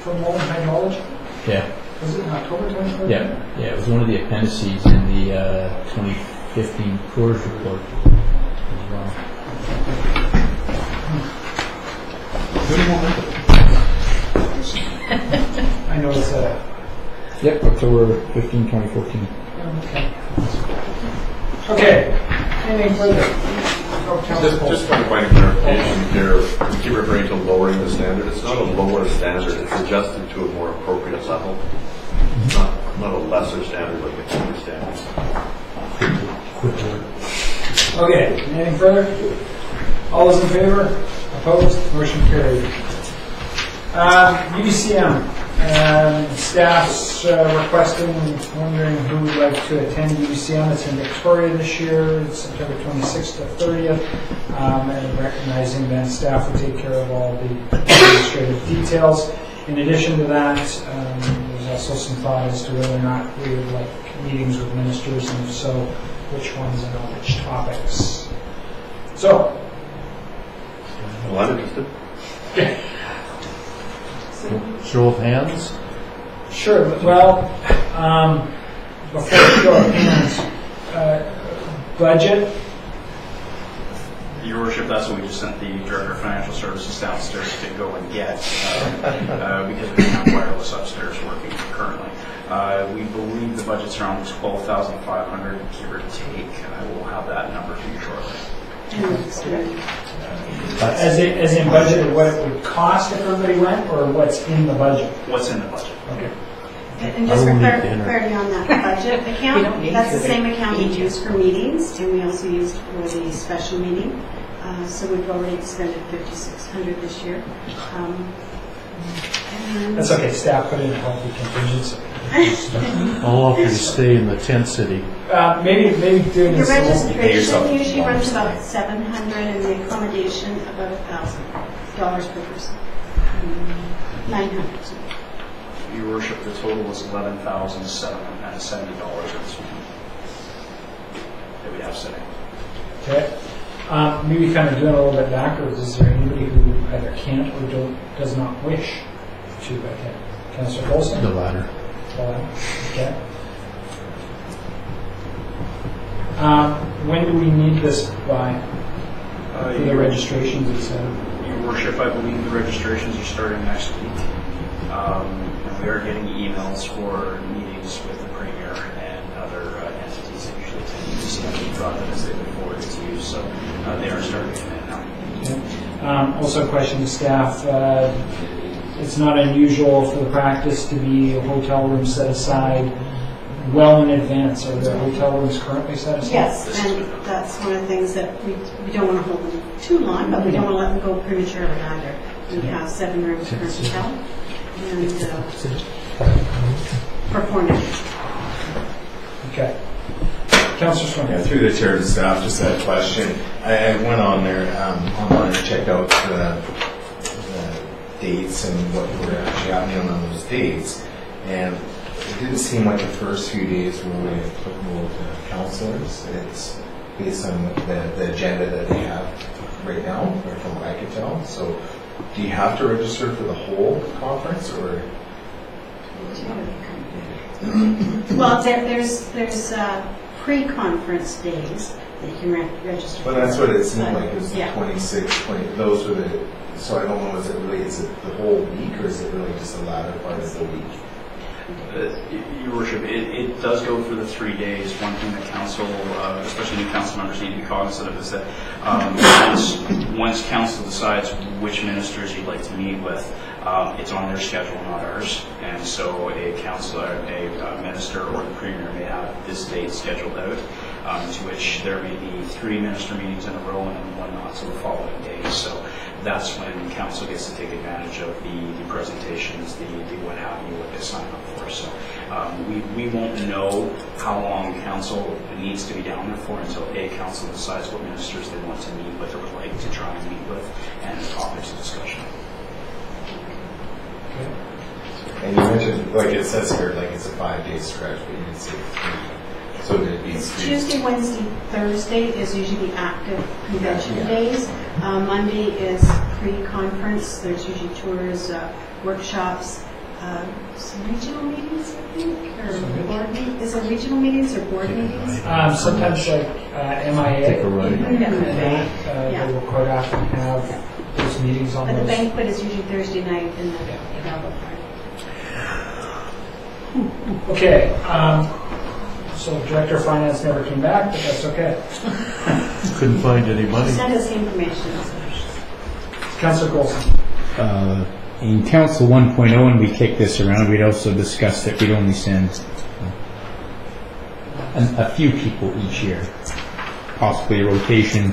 from Walden Hydrology. Yeah. Was it in October 2014? Yeah. It was one of the appendices in the 2015 Coors report as well. I know it's a... Yep, October 15, 2014. Okay. Anything further? Just one point of clarification here. We keep referring to lowering the standard. It's not a lower standard. It's adjusted to a more appropriate level. It's not a lesser standard like a higher standard. Okay. Anything further? All those in favor? Opposed? Motion carried. UBCM. Staff's requesting, wondering who would like to attend UBCM. It's in Victoria this year. It's September 26th to 30th. And recognizing that staff will take care of all the administrative details. In addition to that, there's also some thought as to whether or not we would like meetings with ministers, and if so, which ones and on which topics. So. Well, I'm interested. Show of hands? Sure. Well, before show of hands, budget. Your Worship, that's what we just sent the Director of Financial Services downstairs to go and get because we have wireless upstairs working currently. We believe the budget's around 12,500, give or take. I will have that number for you shortly. As in budget, what it would cost if everybody went, or what's in the budget? What's in the budget? Okay. And just for clarity on that budget account, that's the same account we use for meetings, and we also used for the special meeting. So we've already expended $5,600 this year. That's okay. Staff put in a healthy contingency. How often do you stay in the tent city? Maybe doing your this. registration usually runs about $700, and the accommodation about $1,000 per person. $900. Your Worship, the total was $11,770 at this moment that we have sitting. Okay. Maybe kind of doing a little bit backwards. Is there anybody who either can't or does not wish to attend? Councillor Olson? The latter. Okay. When do we need this by? For the registrations, etc. Your Worship, I believe the registrations are starting next week. And we are getting emails for meetings with the Premier and other entities that usually attend UBCM. We brought them as they would forward it to you, so they are starting to come in now. Okay. Also a question to staff. It's not unusual for the practice to be a hotel room set aside well in advance. Are there hotel rooms currently set aside? Yes, and that's one of the things that we don't want to hold them too long, but we don't want to let them go prematurely either. We have 7 rooms per hotel and for 4 nights. Okay. Councillor Swing. Yeah, through the chair to staff, just had a question. I went on there online and checked out the dates and what were actually happening on those dates. And it didn't seem like the first few days were really applicable to councillors. It's based on the agenda that they have right now, or from what I could tell. So do you have to register for the whole conference, or? Well, there's pre-conference days that you can register. But that's what it seemed like. It was the Yeah. 26, 20. Those were the. So I don't know. Is it the whole week, or is it really just the latter part of the week? Your Worship, it does go for the 3 days. One thing that council, especially new council members, need to be cognizant of is that once council decides which ministers you'd like to meet with, it's on their schedule, not ours. And so a councillor, a minister, or the premier may have this date scheduled out, to which there may be 3 minister meetings in a row and then one not till the following day. So that's when council gets to take advantage of the presentations, the what have you, what they sign up for. So we won't know how long council needs to be down there for until council decides what ministers they want to meet with or would like to try and meet with, and the topics of discussion. And you mentioned, like it says here, like it's a 5-day stretch, but you didn't say 3. So it'd be Tuesday, Wednesday, Thursday is usually active convention days. Monday is pre-conference. There's usually tours, workshops, some regional meetings, I think, or board meetings. Is it regional meetings or board meetings? Sometimes like MIA, Take a ride. they will quite often have those meetings on But the those. banquet is usually Thursday night and the Gala party. Okay, so Director of Finance never came back, but that's okay. Couldn't find any money. Send us the information. Councillor Golson. In Council 1.0, when we kick this around, we'd also discussed that we'd only send a few people each year, possibly a rotation.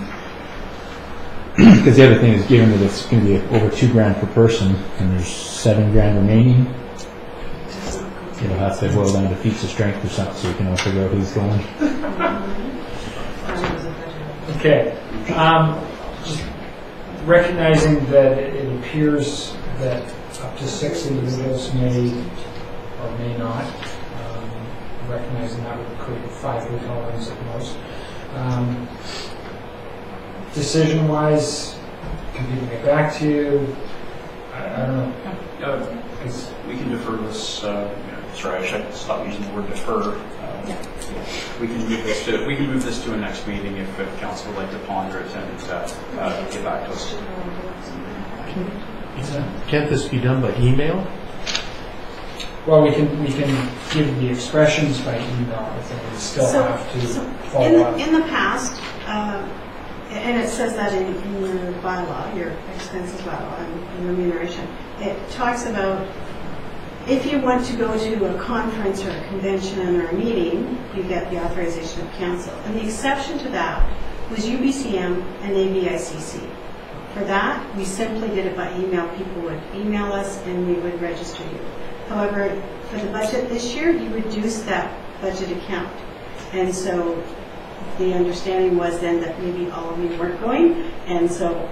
Because the other thing is, given that it's going to be over $2,000 per person, and there's $7,000 remaining, it'll have to boil down to feats of strength or something, so we can all figure out who's going. Okay. Just recognizing that it appears that up to 6 individuals may or may not, recognizing that would create 5 hotels at most. Decision-wise, can people get back to you? I don't know. We can defer this. Sorry, I should stop using the word defer. We can move this to a next meeting if council would like to ponder it and get back to us. Can't this be done by email? Well, we can give the expressions by email, but then we still have to follow up. In the past, and it says that in your bylaw, your expenses bylaw and remuneration, it talks about if you want to go to a conference or a convention or a meeting, you get the authorization of council. And the exception to that was UBCM and ABICC. For that, we simply did it by email. People would email us and we would register you. However, for the budget this year, you reduced that budget account. And so the understanding was then that maybe all of you weren't going. And so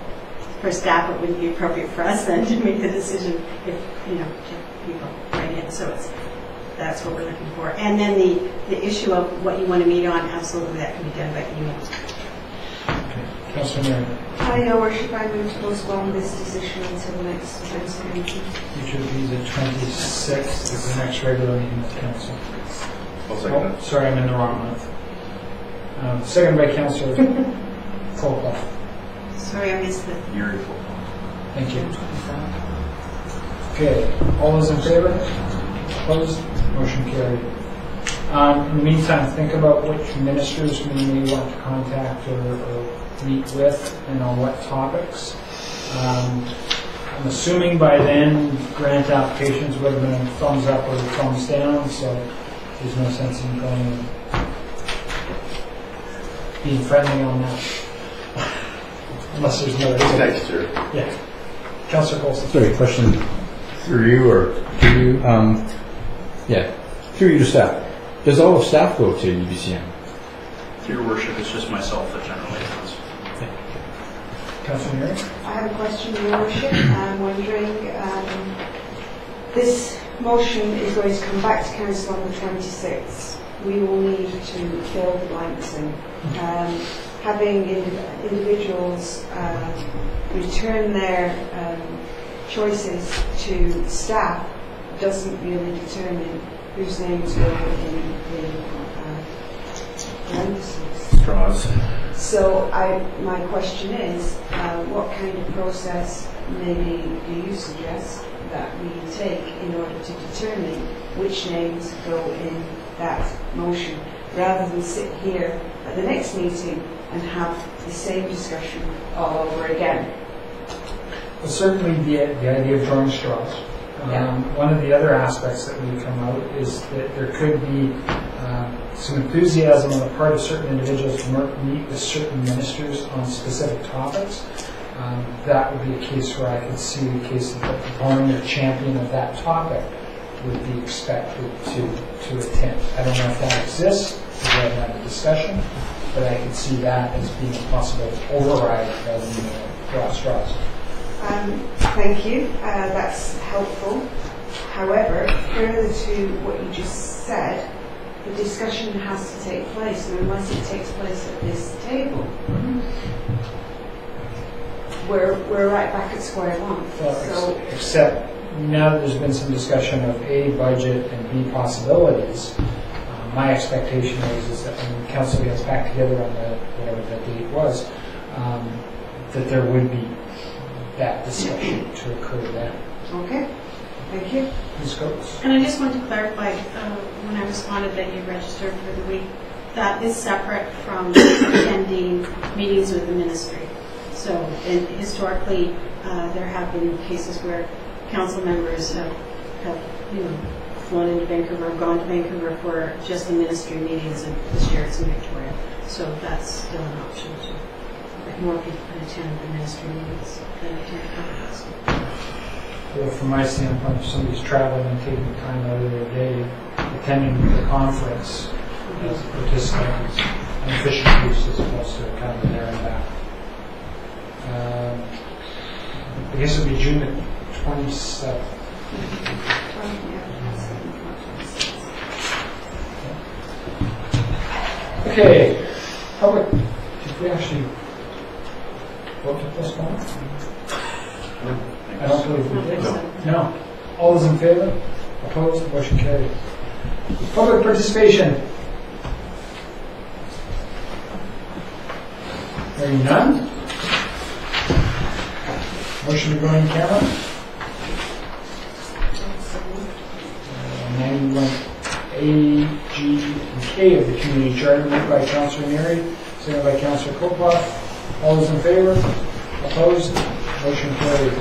for staff, it wouldn't be appropriate for us then to make the decision if, to people right in. So that's what we're looking for. And then the issue of what you want to meet on, absolutely that can be done by email. Councillor Mary. Hi, Your Worship, I move to postpone this decision until the next council meeting. Which would be the 26th is the next regular meeting of council. I'll second Oh, that. sorry, I'm in the wrong month. Second by Councillor Folkloff. Sorry, I missed the... Yuri Full. Thank you. Okay, all those in favor? Opposed? Motion carried. In the meantime, think about which ministers we may want to contact or meet with and on what topics. I'm assuming by then grant applications would have been thumbs up or thumbs down, so there's no sense in going being friendly on that. Unless there's another. Next year. Yeah. Councillor Colson. Sorry, question through you or to you? Through you to staff. Does all of staff go to UBCM? Your Worship, it's just myself that generally does. Councillor Mary. I have a question, Your Worship. I'm wondering, this motion is going to come back to council on the 26th. We will need to fill the blanks in. Having individuals return their choices to staff doesn't really determine whose names go in parentheses. Straws. So my question is, what kind of process maybe do you suggest that we take in order to determine which names go in that motion, rather than sit here at the next meeting and have the same discussion all over again? Well, certainly the idea of drawing straws. One of the other aspects that may come out is that there could be some enthusiasm on the part of certain individuals to meet with certain ministers on specific topics. That would be a case where I could see the case that the proponent or champion of that topic would be expected to attend. I don't know if that exists, we haven't had a discussion, but I could see that as being a possible override rather than draw straws. Thank you. That's helpful. However, further to what you just said, the discussion has to take place, and unless it takes place at this table, we're right back at square one. Well, except now that there's been some discussion of A, budget, and B, possibilities, my expectation is that when the council gets back together on whatever that date was, that there would be that discussion to occur then. Okay, thank you. Ms. Coates? And I just want to clarify, when I responded that you registered for the week, that is separate from attending meetings with the ministry. So, and historically, there have been cases where council members have flown into Vancouver, or gone to Vancouver for just the ministry meetings, and this year it's in Victoria. So that's still an option too. But more people can attend the ministry meetings than attend conferences. Well, from my standpoint, if somebody's traveling and taking time out of their day, attending the conference as a participant is an efficient use as opposed to kind of there and back. I guess it would be June the 27th. Okay, public, did we actually vote to postpone? I don't believe we did. No. All those in favor? Opposed? Motion carried. Public participation. Hearing none. Motion to go in camera. 91A, G, and K of the community charter, moved by Councillor Neary, seconded by Councillor Koploff. All those in favor? Opposed? Motion carried.